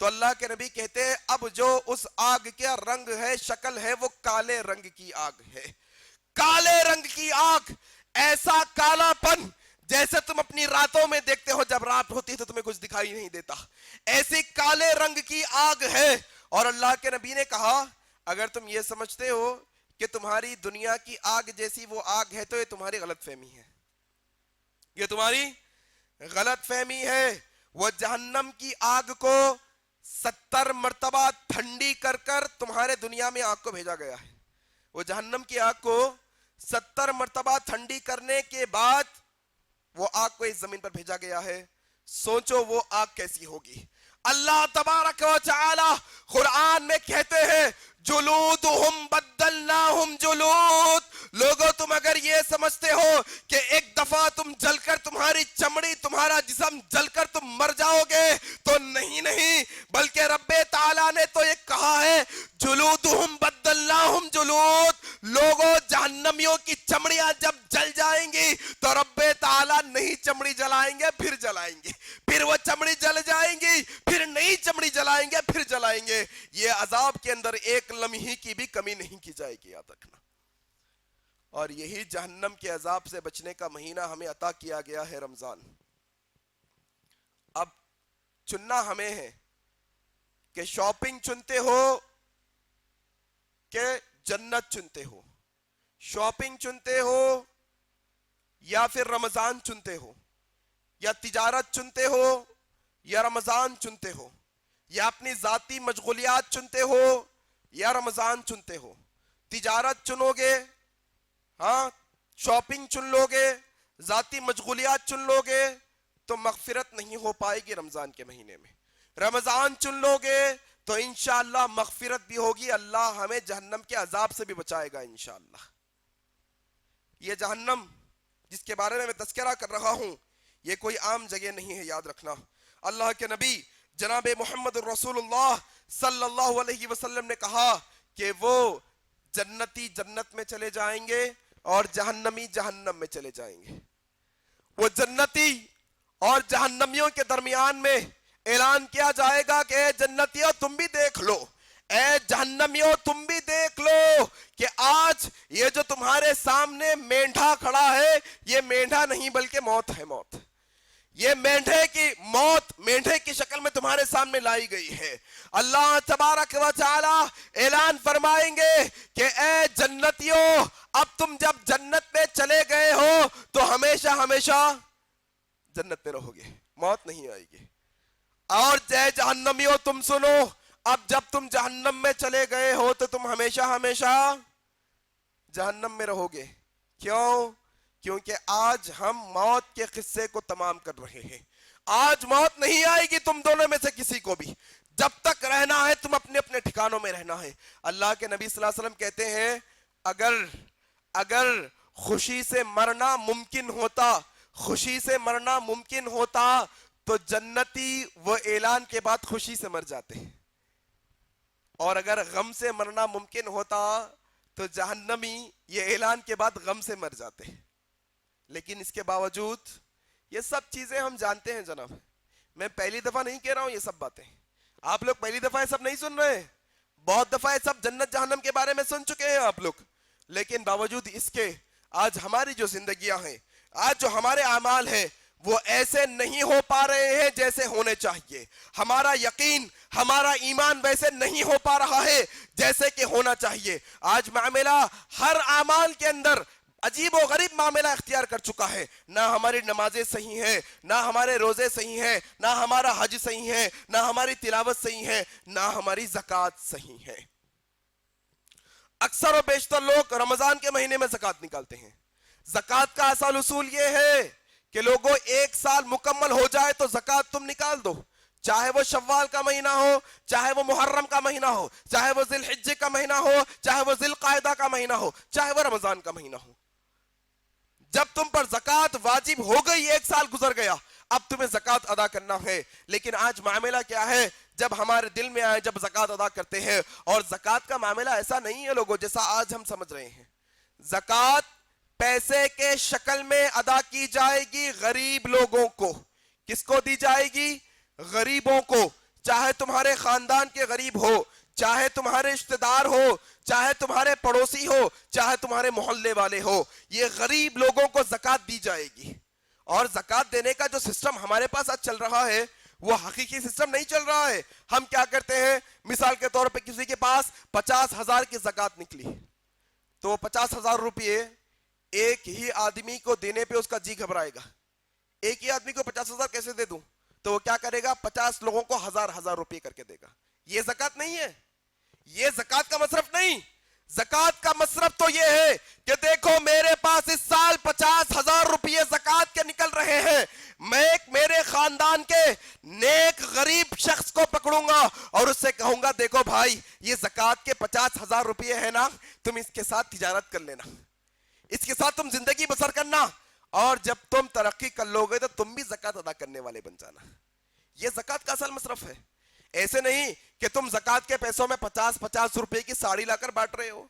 تو اللہ کے نبی کہتے ہیں اب جو اس آگ کا رنگ ہے، شکل ہے، وہ کالے رنگ کی آگ ہے. کالے رنگ کی آگ، ایسا کالا پن جیسے تم اپنی راتوں میں دیکھتے ہو، جب رات ہوتی ہے تو تمہیں کچھ دکھائی نہیں دیتا، ایسی کالے رنگ کی آگ ہے. اور اللہ کے نبی نے کہا اگر تم یہ سمجھتے ہو کہ تمہاری دنیا کی آگ جیسی وہ آگ ہے تو یہ تمہاری غلط فہمی ہے، یہ تمہاری غلط فہمی ہے. وہ جہنم کی آگ کو 70 مرتبہ ٹھنڈی کر کر تمہارے دنیا میں آگ کو بھیجا گیا ہے. وہ جہنم کی آگ کو 70 مرتبہ ٹھنڈی کرنے کے بعد وہ آگ کو اس زمین پر بھیجا گیا ہے. سوچو وہ آگ کیسی ہوگی. اللہ تبارک و تعالی قرآن میں کہتے ہیں جلودہم بدلناہم جلود. لوگوں تم اگر یہ سمجھتے ہو کہ ایک دفعہ تم جل کر تمہاری چمڑی، تمہارا جسم جل کر تم مر جاؤ گے، تو نہیں، بلکہ رب تعالیٰ نے تو یہ کہا ہے جلودہم بدلناہم جلود. لوگوں جہنمیوں کی چمڑیاں جب جل جائیں گی تو رب تعالیٰ نہیں چمڑی جلائیں گے، پھر جلائیں گے، پھر وہ چمڑی جل جائیں گی، پھر نئی چمڑی جلائیں گے، پھر جلائیں گے. یہ عذاب کے اندر ایک لمحے کی بھی کمی نہیں کی جائے گی، یاد رکھنا. اور یہی جہنم کے عذاب سے بچنے کا مہینہ ہمیں عطا کیا گیا ہے رمضان. اب چننا ہمیں ہے کہ شاپنگ چنتے ہو کہ جنت چنتے ہو، شاپنگ چنتے ہو یا پھر رمضان چنتے ہو، یا تجارت چنتے ہو یا رمضان چنتے ہو، یا اپنی ذاتی مشغولیات چنتے ہو یا رمضان چنتے ہو. تجارت چنو گے، ہاں شاپنگ چن لو گے، ذاتی مشغولیات چن لو گے تو مغفرت نہیں ہو پائے گی رمضان کے مہینے میں. رمضان چن لو گے تو انشاءاللہ مغفرت بھی ہوگی، اللہ ہمیں جہنم کے عذاب سے بھی بچائے گا انشاءاللہ. یہ جہنم جس کے بارے میں تذکرہ کر رہا ہوں یہ کوئی عام جگہ نہیں ہے، یاد رکھنا. اللہ کے نبی جناب محمد رسول اللہ صلی اللہ علیہ وسلم نے کہا کہ وہ جنتی جنت میں چلے جائیں گے اور جہنمی جہنم میں چلے جائیں گے. وہ جنتی اور جہنمیوں کے درمیان میں اعلان کیا جائے گا کہ اے جنتیوں تم بھی دیکھ لو، اے جہنمیوں تم بھی دیکھ لو کہ آج یہ جو تمہارے سامنے مینڈھا کھڑا ہے یہ مینڈھا نہیں بلکہ موت ہے. موت، یہ مینڈھے کی موت مینڈھے کی شکل میں تمہارے سامنے لائی گئی ہے. اللہ تبارک و تعالی اعلان فرمائیں گے کہ اے جنتیوں اب تم جب جنت میں چلے گئے ہو تو ہمیشہ ہمیشہ جنت میں رہو گے، موت نہیں آئے گی. اور اے جہنمیوں تم سنو، اب جب تم جہنم میں چلے گئے ہو تو تم ہمیشہ ہمیشہ جہنم میں رہو گے. کیوں؟ کیونکہ آج ہم موت کے قصے کو تمام کر رہے ہیں. آج موت نہیں آئے گی تم دونوں میں سے کسی کو بھی. جب تک رہنا ہے تم اپنے اپنے ٹھکانوں میں رہنا ہے. اللہ کے نبی صلی اللہ علیہ وسلم کہتے ہیں اگر خوشی سے مرنا ممکن ہوتا، خوشی سے مرنا ممکن ہوتا تو جنتی وہ اعلان کے بعد خوشی سے مر جاتے ہیں، اور اگر غم سے مرنا ممکن ہوتا تو جہنمی یہ اعلان کے بعد غم سے مر جاتے ہیں. لیکن اس کے باوجود یہ سب چیزیں ہم جانتے ہیں جناب. میں پہلی دفعہ نہیں کہہ رہا ہوں یہ سب باتیں، آپ لوگ پہلی دفعہ یہ سب نہیں سن رہے ہیں، بہت دفعہ یہ سب جنت جہنم کے بارے میں سن چکے ہیں آپ لوگ. لیکن باوجود اس کے آج ہماری جو زندگیاں ہیں، آج جو ہمارے اعمال ہیں وہ ایسے نہیں ہو پا رہے ہیں جیسے ہونے چاہیے. ہمارا یقین، ہمارا ایمان ویسے نہیں ہو پا رہا ہے جیسے کہ ہونا چاہیے. آج معاملہ ہر اعمال کے اندر عجیب و غریب معاملہ اختیار کر چکا ہے. نہ ہماری نمازیں صحیح ہیں، نہ ہمارے روزے صحیح ہیں، نہ ہمارا حج صحیح ہے، نہ ہماری تلاوت صحیح ہے، نہ ہماری زکوٰۃ صحیح ہے. اکثر و بیشتر لوگ رمضان کے مہینے میں زکوٰۃ نکالتے ہیں. زکوٰۃ کا اصل اصول یہ ہے کہ لوگوں ایک سال مکمل ہو جائے تو زکوٰۃ تم نکال دو، چاہے وہ شوال کا مہینہ ہو، چاہے وہ محرم کا مہینہ ہو، چاہے وہ ذی الحجہ کا مہینہ ہو، چاہے وہ ذی القعدہ کا مہینہ ہو، چاہے وہ رمضان کا مہینہ ہو. جب تم پر زکوٰۃ واجب ہو گئی، ایک سال گزر گیا، اب تمہیں زکوٰۃ ادا کرنا ہے. لیکن آج معاملہ کیا ہے، جب ہمارے دل میں آئے جب زکوٰۃ ادا کرتے ہیں، اور زکوٰۃ کا معاملہ ایسا نہیں ہے لوگوں جیسا آج ہم سمجھ رہے ہیں. زکوٰۃ پیسے کے شکل میں ادا کی جائے گی غریب لوگوں کو. کس کو دی جائے گی؟ غریبوں کو. چاہے تمہارے خاندان کے غریب ہو، چاہے تمہارے رشتہ دار ہو، چاہے تمہارے پڑوسی ہو، چاہے تمہارے محلے والے ہو، یہ غریب لوگوں کو زکوٰۃ دی جائے گی۔ اور زکوٰۃ دینے کا جو سسٹم ہمارے پاس آج چل رہا ہے وہ حقیقی سسٹم نہیں چل رہا ہے۔ ہم کیا کرتے ہیں، مثال کے طور پہ کسی کے پاس 50,000 کی زکوٰۃ نکلی تو 50,000 روپئے ایک ہی آدمی کو دینے پہ اس کا جی گھبرائے گا۔ ایک ہی آدمی کو 50,000 کیسے دے دوں؟ تو وہ کیا کرے گا، 50 لوگوں کو 1,000 روپئے کر کے دے گا۔ یہ زکوٰۃ نہیں ہے، یہ زکوٰۃ کا مصرف نہیں۔ زکوٰۃ کا مصرف تو یہ ہے کہ دیکھو میرے پاس اس سال 50,000 روپئے زکوٰۃ کے نکل رہے ہیں، میں ایک میرے خاندان کے نیک غریب شخص کو پکڑوں گا اور اس سے کہوں گا دیکھو بھائی یہ زکوٰۃ کے 50,000 روپئے ہے نا، تم اس کے ساتھ تجارت کر لینا، اس کے ساتھ تم زندگی بسر کرنا، اور جب تم ترقی کر لو گے تو تم بھی زکوٰۃ ادا کرنے والے بن جانا۔ یہ زکوٰۃ کا اصل مصرف ہے۔ ایسے نہیں کہ تم زکوٰۃ کے پیسوں میں 50 روپے کی ساڑی لا کر بانٹ رہے ہو،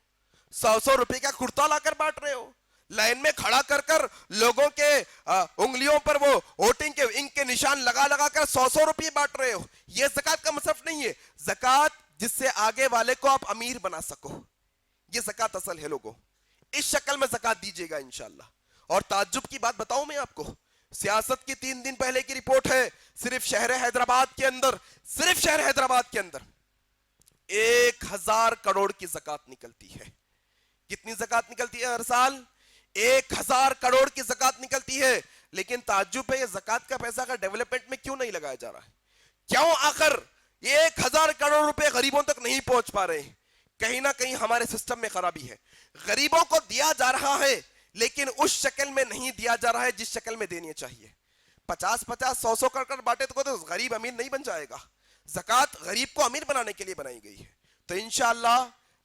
100 روپے کا کرتا لا کر بانٹ رہے ہو، لائن میں کھڑا کر کر لوگوں کے انگلیوں پر وہ ووٹنگ کے انک کے نشان لگا لگا کر 100 روپے بانٹ رہے ہو۔ یہ زکوٰۃ کا مصرف نہیں ہے۔ زکوٰۃ جس سے آگے والے کو آپ امیر بنا سکو، یہ زکوٰۃ اصل ہے۔ لوگوں اس شکل میں زکوٰۃ دیجیے گا انشاءاللہ۔ اور تعجب کی بات بتاؤں میں آپ کو، سیاست کی 3 دن پہلے کی رپورٹ ہے، صرف شہر حیدرآباد کے اندر 1,000 کروڑ کی زکوٰۃ نکلتی ہے۔ کتنی زکوٰۃ نکلتی ہے ہر سال؟ 1,000 کروڑ کی زکوٰۃ نکلتی ہے۔ لیکن تعجب ہے یہ زکوٰۃ کا پیسہ کا ڈیولپمنٹ میں کیوں نہیں لگایا جا رہا ہے؟ کیوں آخر یہ 1,000 کروڑ روپے غریبوں تک نہیں پہنچ پا رہے ہیں؟ کہیں نہ کہیں ہمارے سسٹم میں خرابی ہے۔ غریبوں کو دیا جا رہا ہے لیکن اس شکل میں نہیں دیا جا رہا ہے جس شکل میں دینی چاہیے۔ 50 100 کر بانٹے تو غریب امیر نہیں بن جائے گا۔ زکوٰۃ غریب کو امیر بنانے کے لیے بنائی گئی ہے۔ تو انشاءاللہ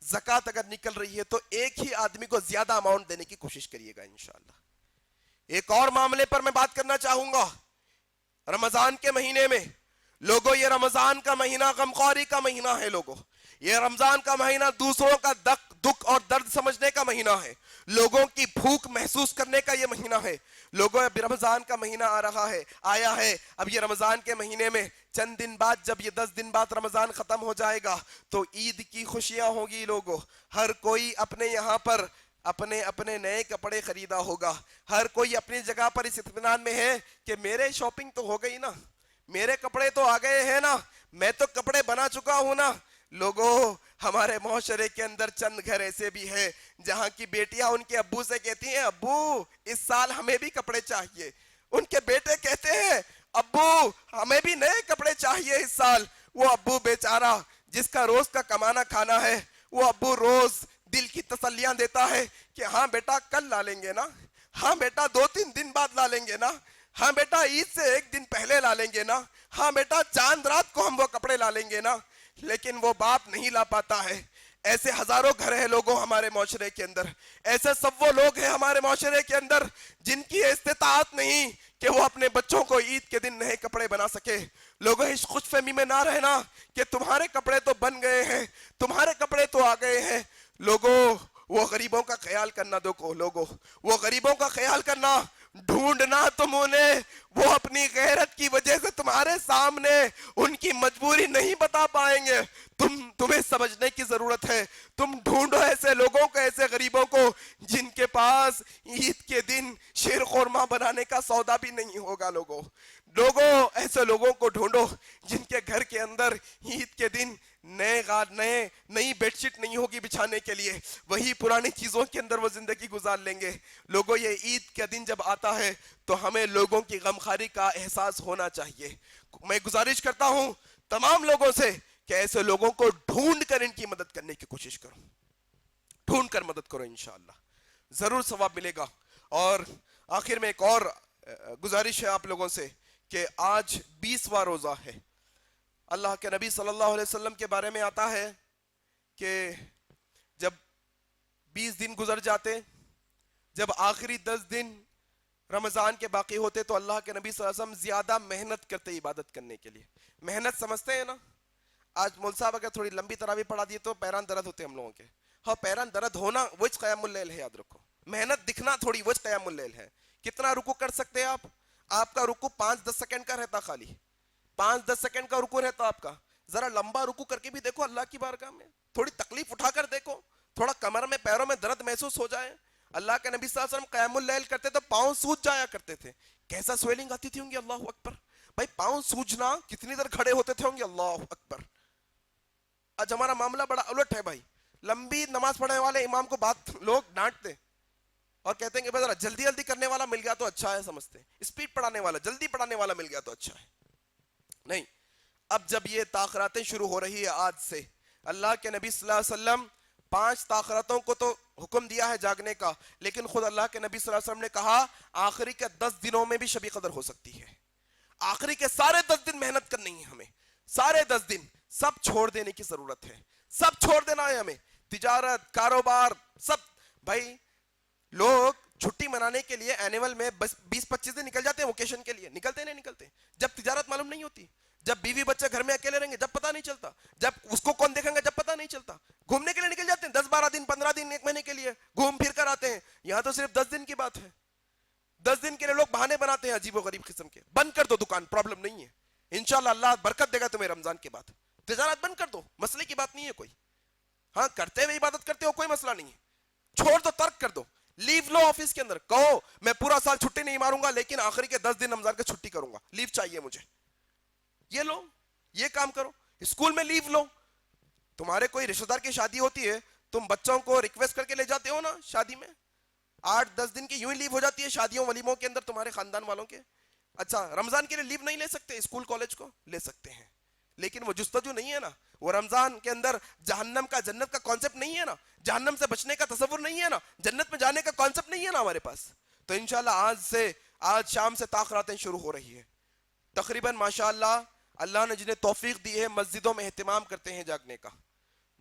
زکوٰۃ اگر نکل رہی ہے تو ایک ہی آدمی کو زیادہ اماؤنٹ دینے کی کوشش کریے گا انشاءاللہ۔ ایک اور معاملے پر میں بات کرنا چاہوں گا۔ رمضان کے مہینے میں لوگوں، یہ رمضان کا مہینہ غمخواری کا مہینہ ہے۔ لوگوں یہ رمضان کا مہینہ دوسروں کا دکھ اور درد سمجھنے کا مہینہ ہے، لوگوں کی بھوک محسوس کرنے کا یہ مہینہ ہے۔ لوگوں اب رمضان کا مہینہ آیا ہے، اب یہ رمضان کے مہینے میں چند دن بعد، جب یہ 10 دن بعد رمضان ختم ہو جائے گا تو عید کی خوشیاں ہوگی۔ لوگوں ہر کوئی اپنے یہاں پر اپنے نئے کپڑے خریدا ہوگا، ہر کوئی اپنی جگہ پر اس اطمینان میں ہے کہ میرے شاپنگ تو ہو گئی نا، میرے کپڑے تو آ گئے ہیں نا، میں تو کپڑے بنا چکا ہوں نا۔ لوگوں ہمارے معاشرے کے اندر چند گھر ایسے بھی ہیں جہاں کی بیٹیاں ان کے ابو سے کہتی ہیں ابو اس سال ہمیں بھی کپڑے چاہیے، ان کے بیٹے کہتے ہیں ابو ہمیں بھی نئے کپڑے چاہیے اس سال۔ وہ ابو بیچارہ جس کا روز کا کمانا کھانا ہے، وہ ابو روز دل کی تسلیاں دیتا ہے کہ ہاں بیٹا کل لا لیں گے نا، ہاں بیٹا 2-3 دن بعد لا لیں گے نا، ہاں بیٹا عید سے 1 دن پہلے لا لیں گے نا، ہاں بیٹا چاند رات کو ہم وہ کپڑے لا لیں گے نا۔ لیکن وہ باپ نہیں لا پاتا ہے۔ ایسے ہزاروں گھر ہیں لوگوں ہمارے معاشرے کے اندر، ایسے سب وہ لوگ ہیں ہمارے معاشرے کے اندر جن کی استطاعت نہیں کہ وہ اپنے بچوں کو عید کے دن نئے کپڑے بنا سکے۔ لوگوں اس خوش فہمی میں نہ رہنا کہ تمہارے کپڑے تو بن گئے ہیں، تمہارے کپڑے تو آ گئے ہیں۔ لوگوں وہ غریبوں کا خیال کرنا، لوگوں وہ غریبوں کا خیال کرنا، ڈھونڈنا تم انہیں، وہ اپنی غیرت کی وجہ سے تمہارے سامنے ان کی مجبوری نہیں بتا پائیں گے۔ تمہیں سمجھنے کی ضرورت ہے۔ تم ڈھونڈو ایسے لوگوں کو، ایسے غریبوں کو جن کے پاس عید کے دن شیر خورما بنانے کا سودا بھی نہیں ہوگا۔ لوگوں ایسے لوگوں کو ڈھونڈو جن کے گھر کے اندر عید کے دن نئی بیڈ شیٹ نہیں ہوگی بچھانے کے لیے، وہی پرانی چیزوں کے اندر وہ زندگی گزار لیں گے۔ لوگوں یہ عید کا دن جب آتا ہے تو ہمیں لوگوں کی غمخواری کا احساس ہونا چاہیے۔ میں گزارش کرتا ہوں تمام لوگوں سے کہ ایسے لوگوں کو ڈھونڈ کر ان کی مدد کرنے کی کوشش کرو، ڈھونڈ کر مدد کرو، انشاءاللہ ضرور ثواب ملے گا۔ اور آخر میں ایک اور گزارش ہے آپ لوگوں سے کہ آج 20واں روزہ ہے۔ اللہ کے نبی صلی اللہ علیہ وسلم کے بارے میں آتا ہے کہ جب 20 دن گزر جاتے، جب آخری 10 دن رمضان کے باقی ہوتے تو اللہ کے نبی صلی اللہ علیہ وسلم زیادہ محنت کرتے عبادت کرنے کے لیے۔ محنت سمجھتے ہیں نا؟ آج مول صاحب اگر تھوڑی لمبی تراویح پڑھا دیے تو پیران درد ہوتے ہم لوگوں کے۔ ہاں پیران درد ہونا وجہ قیام اللیل ہے، یاد رکھو۔ محنت دکھنا تھوڑی وجہ قیام اللیل ہے۔ کتنا رکوع کر سکتے ہیں آپ کا رکوع 5-10 سیکنڈ کا رہتا خالی، 5-10 سیکنڈ کا رکو رہتا آپ کا, ذرا لمبا رکو کر کے بھی دیکھو اللہ کی بارگاہ میں, تھوڑی تکلیف اٹھا کر دیکھو, تھوڑا کمر میں پیروں میں درد محسوس ہو جائے. اللہ کے نبی صلی اللہ علیہ وسلم قیام اللیل کرتے تو پاؤں سوج جایا کرتے تھے, کیسا سویلنگ آتی تھی ہوں گی, اللہ اکبر بھائی, پاؤں سوجنا, کتنی دیر کھڑے ہوتے تھے ہوں گے, اللہ اکبر. آج ہمارا معاملہ بڑا الٹ ہے بھائی, لمبی نماز پڑھنے والے امام کو بات لوگ ڈانٹتے اور کہتے ہیں کہ ذرا جلدی جلدی کرنے والا مل گیا تو اچھا ہے, سمجھتے اسپیڈ پڑھانے والا, جلدی پڑھانے والا مل گیا تو اچھا ہے. نہیں, اب جب یہ تاخراتیں شروع ہو رہی ہے آج سے, اللہ کے نبی صلی اللہ علیہ وسلم 5 تاخراتوں کو تو حکم دیا ہے جاگنے کا, لیکن خود اللہ کے نبی صلی اللہ علیہ وسلم نے کہا آخری کے 10 دنوں میں بھی شب قدر ہو سکتی ہے. آخری کے سارے 10 دن محنت کرنی ہے ہمیں, سارے 10 دن سب چھوڑ دینے کی ضرورت ہے, سب چھوڑ دینا ہے ہمیں, تجارت, کاروبار, سب. بھائی لوگ چھٹی منانے کے لیے اینیول میں 20-25 دن نکل جاتے ہیں ووکیشن کے لیے, نکلتے نہیں نکلتے, جب تجارت معلوم نہیں ہوتی, جب بیوی بچے گھر میں اکیلے رہیں گے جب پتہ نہیں چلتا, جب اس کو کون دیکھیں گے جب پتہ نہیں چلتا, گھومنے کے لیے نکل جاتے ہیں 10-12 دن 15 دن 1 مہینے کے لیے گھوم پھر کر آتے ہیں, یہاں تو صرف 10 دن کی بات ہے. 10 دن کے لیے لوگ بہانے بناتے ہیں عجیب و غریب قسم کے. بند کر دو دکان, پرابلم نہیں ہے, انشاءاللہ اللہ برکت دے گا تمہیں رمضان کے بعد. تجارت بند کر دو, مسئلے کی بات نہیں ہے کوئی, ہاں کرتے ہوئے عبادت کرتے ہو کوئی مسئلہ نہیں ہے, چھوڑ دو, ترک کر دو, لیو لو آفس کے اندر, کہو میں پورا سال چھٹی نہیں ماروں گا لیکن آخری کے 10 دن رمضان کے چھٹی کروں گا, لیو چاہیے مجھے, یہ لو, یہ کام کرو. اسکول میں لیو لو, تمہارے کوئی رشتہ دار کی شادی ہوتی ہے, تم بچوں کو ریکویسٹ کر کے لے جاتے ہو نا شادی میں, 8-10 دن کی یوں ہی لیو ہو جاتی ہے شادیوں ولیموں کے اندر تمہارے خاندان والوں کے. اچھا رمضان کے لیے لیو نہیں لے سکتے, اسکول کالج کو لے سکتے ہیں, لیکن وہ جستجو نہیں ہے نا, وہ رمضان کے اندر جہنم کا جنت کا کانسیپٹ نہیں ہے نا, جہنم سے بچنے کا تصور نہیں ہے نا, جنت میں جانے کا کانسیپٹ نہیں ہے نا ہمارے پاس. تو انشاءاللہ آج شام سے تاخراتیں شروع ہو رہی ہے. تقریباً ماشاءاللہ اللہ نے جنہیں توفیق دی ہے مسجدوں میں اہتمام کرتے ہیں جاگنے کا.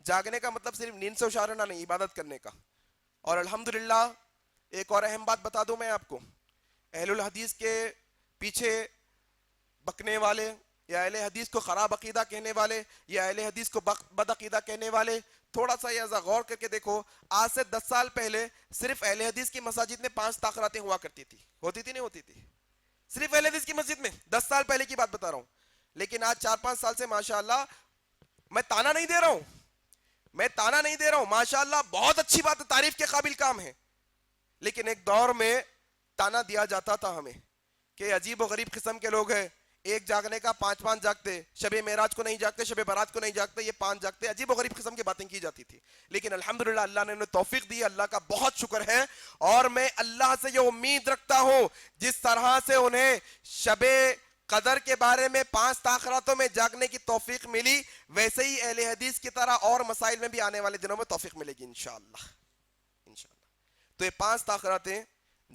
جاگنے کا مطلب صرف نیند سے اشارنا نہیں, عبادت کرنے کا. اور الحمدللہ ایک اور اہم بات بتا دوں میں آپ کو, اہل الحدیث کے پیچھے بکنے والے یا اہل حدیث کو خراب عقیدہ کہنے والے یا اہل حدیث کو بد عقیدہ کہنے والے, تھوڑا سا یہ غور کر کے دیکھو, آج سے 10 سال پہلے صرف اہل حدیث کی مساجد میں 5 تاخراتیں ہوا کرتی تھی, ہوتی تھی نہیں ہوتی تھی, صرف اہل حدیث کی مسجد میں, 10 سال پہلے کی بات بتا رہا ہوں. لیکن آج 4-5 سال سے ماشاءاللہ, میں تانا نہیں دے رہا ہوں, میں تانا نہیں دے رہا ہوں, ماشاءاللہ بہت اچھی بات ہے, تعریف کے قابل کام ہے, لیکن ایک دور میں تانا دیا جاتا تھا ہمیں کہ عجیب و غریب قسم کے لوگ ہیں, ایک جاگنے کا 5 جاگتے, شب معراج کو نہیں جاگتے, شب برات کو نہیں جاگتے, یہ 5 جاگتے, عجیب و غریب قسم کی باتیں کی جاتی تھی. لیکن الحمدللہ اللہ نے انہیں توفیق دی, اللہ کا بہت شکر ہے, اور میں اللہ سے یہ امید رکھتا ہوں جس طرح سے انہیں شب قدر کے بارے میں 5 تاخراتوں میں جاگنے کی توفیق ملی, ویسے ہی اہل حدیث کی طرح اور مسائل میں بھی آنے والے دنوں میں توفیق ملے گی انشاءاللہ. تو یہ 5 تاخراتیں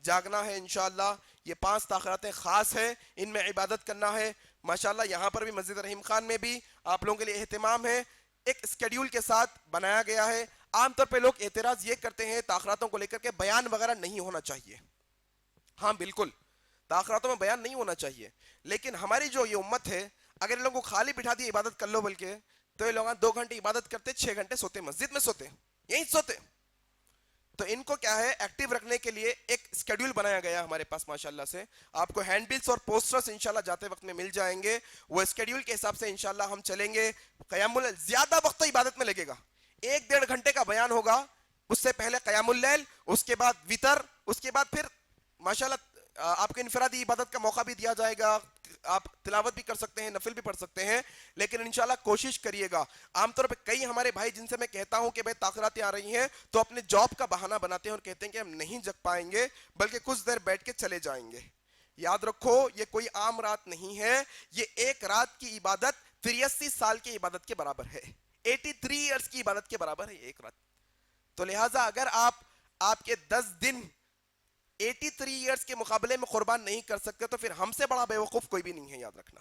جاگنا ہے انشاءاللہ, یہ 5 تاخراتیں خاص ہیں, ان میں عبادت کرنا ہے. ماشاءاللہ یہاں پر بھی مسجد رحیم خان میں بھی آپ لوگوں کے لیے اہتمام ہے, ایک اسکیڈیول کے ساتھ بنایا گیا ہے. عام طور پہ لوگ اعتراض یہ کرتے ہیں تاخراتوں کو لے کر کے بیان وغیرہ نہیں ہونا چاہیے. ہاں بالکل تاخراتوں میں بیان نہیں ہونا چاہیے, لیکن ہماری جو یہ امت ہے, اگر ان لوگوں کو خالی بٹھا دی عبادت کر لو بلکہ, تو یہ لوگ 2 گھنٹے عبادت کرتے, 6 گھنٹے سوتے, مسجد میں سوتے, یہیں سوتے. تو ان کو کیا ہے ایکٹیو رکھنے کے لیے ایک اسکیڈیول بنایا گیا ہمارے پاس ماشاءاللہ سے. آپ کو ہینڈ بلز اور پوسٹرز انشاءاللہ جاتے وقت میں مل جائیں گے, وہ اسکیڈیول کے حساب سے انشاءاللہ ہم چلیں گے. قیام اللیل زیادہ وقت تو عبادت میں لگے گا, 1-1.5 گھنٹے کا بیان ہوگا, اس سے پہلے قیام اللیل, اس کے بعد وتر, اس کے بعد پھر ماشاءاللہ آپ کو انفرادی عبادت کا موقع بھی دیا جائے گا, آپ تلاوت بھی کر سکتے ہیں, نفل بھی پڑھ سکتے ہیں, لیکن انشاءاللہ کوشش کریے گا. عام طور پہ کئی ہمارے بھائی جن سے میں کہتا ہوں کہ بھائی تاخراتیں آ رہی ہیں, تو اپنے جاب کا بہانہ بناتے ہیں اور کہتے ہیں کہ ہم نہیں جگ پائیں گے بلکہ کچھ دیر بیٹھ کے چلے جائیں گے. یاد رکھو یہ کوئی عام رات نہیں ہے, یہ ایک رات کی عبادت 83 سال کی عبادت کے برابر ہے, 83 ایئرس کی عبادت کے برابر ہے ایک رات. تو لہٰذا اگر آپ کے 10 دن 83 ایئرس کے مقابلے میں قربان نہیں کر سکتے, تو پھر ہم سے بڑا بیوقوف کوئی بھی نہیں ہے, یاد رکھنا.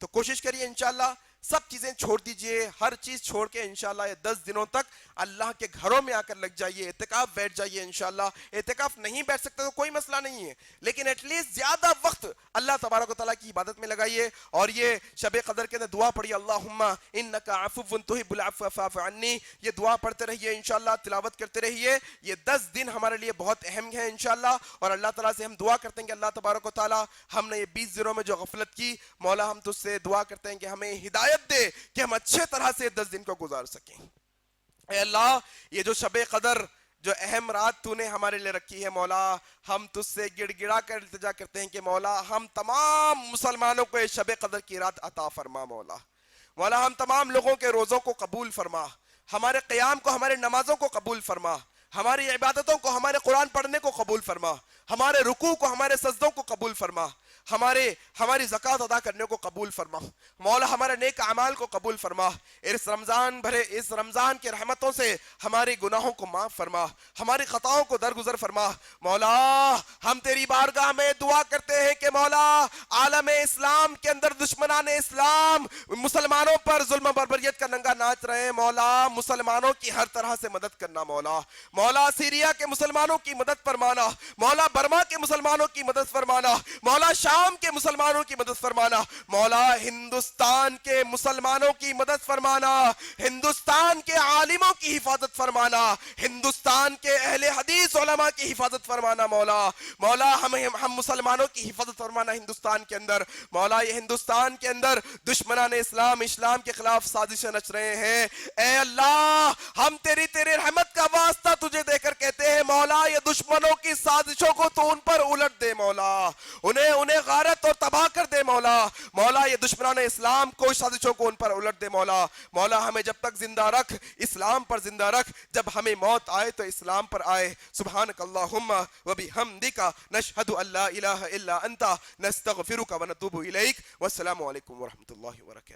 تو کوشش کریے انشاءاللہ سب چیزیں چھوڑ دیجئے, ہر چیز چھوڑ کے انشاءاللہ یہ 10 دنوں تک اللہ کے گھروں میں آ کر لگ جائیے, اعتکاف بیٹھ جائیے انشاءاللہ. اعتکاف نہیں بیٹھ سکتے تو کوئی مسئلہ نہیں ہے, لیکن ایٹ لیسٹ زیادہ وقت اللہ تبارک و تعالیٰ کی عبادت میں لگائیے. اور یہ شب قدر کے اندر دعا پڑھیے, اللہم انک عفو تحب العفو فاعف عنی, یہ دعا پڑھتے رہیے انشاءاللہ, تلاوت کرتے رہیے. یہ 10 دن ہمارے لیے بہت اہم ہیں انشاءاللہ, اور اللہ تعالیٰ سے ہم دعا کرتے ہیں کہ اللہ تبارک و تعالیٰ ہم نے یہ 20 دنوں میں جو غفلت کی, مولا ہم تجھ سے دعا کرتے ہیں کہ ہمیں ہدایت دے کہ ہم اچھے طرح سے 10 دن کو گزار سکیں. اے اللہ, یہ جو شب قدر جو اہم رات تو نے ہمارے لئے رکھی ہے مولا, ہم تجھ سے گڑ گڑا کر التجا کرتے ہیں کہ مولا ہم تمام مسلمانوں کو یہ شب قدر کی رات عطا فرما. مولا ہم تمام لوگوں کے روزوں کو قبول فرما, ہمارے قیام کو, ہمارے نمازوں کو قبول فرما, ہماری عبادتوں کو, ہمارے قرآن پڑھنے کو قبول فرما, ہمارے رکوع کو, ہمارے سجدوں کو قبول فرما, ہماری زکوٰۃ ادا کرنے کو قبول فرما. مولا ہمارے نیک اعمال کو قبول فرما. اس رمضان کے رحمتوں سے ہمارے گناہوں کو معاف فرما, ہماری خطاؤں کو درگزر فرما. مولا ہم تیری بارگاہ میں دعا کرتے ہیں کہ مولا عالم اسلام کے اندر دشمنان اسلام مسلمانوں پر ظلم و بربریت کا ننگا ناچ رہے ہیں. مولا مسلمانوں کی ہر طرح سے مدد کرنا. مولا سیریا کے مسلمانوں کی مدد فرمانا, مولا برما کے مسلمانوں کی مدد فرمانا, مولا شام کے مسلمانوں کی مدد فرمانا, مولا ہندوستان کے مسلمانوں کی مدد فرمانا, ہندوستان کے عالموں کی حفاظت فرمانا, ہندوستان کے اہل حدیث علماء کی حفاظت فرمانا. مولا ہم مسلمانوں کی حفاظت فرمانا ہندوستان کے اندر. مولا یہ ہندوستان کے اندر دشمنان اسلام کے خلاف سازشیں رچ رہے ہیں. اے اللہ, ہم تیری رحمت کا واسطہ تجھے دے کر کہتے ہیں مولا یہ دشمنوں کی سازشوں کو تو ان پر الٹ دے مولا, انہیں غارت اور تباہ کر دے مولا یہ دشمنان اسلام کو سازشوں کو ان پر الٹ دے مولا ہمیں جب تک زندہ رکھ, اسلام پر زندہ رکھ, جب ہمیں موت آئے تو اسلام پر آئے. سبحانک اللہم و بحمدک نشہد ان لا الہ الا انت نستغفرک و نتوب الیک. والسلام علیکم ورحمۃ اللہ وبرکاتہ.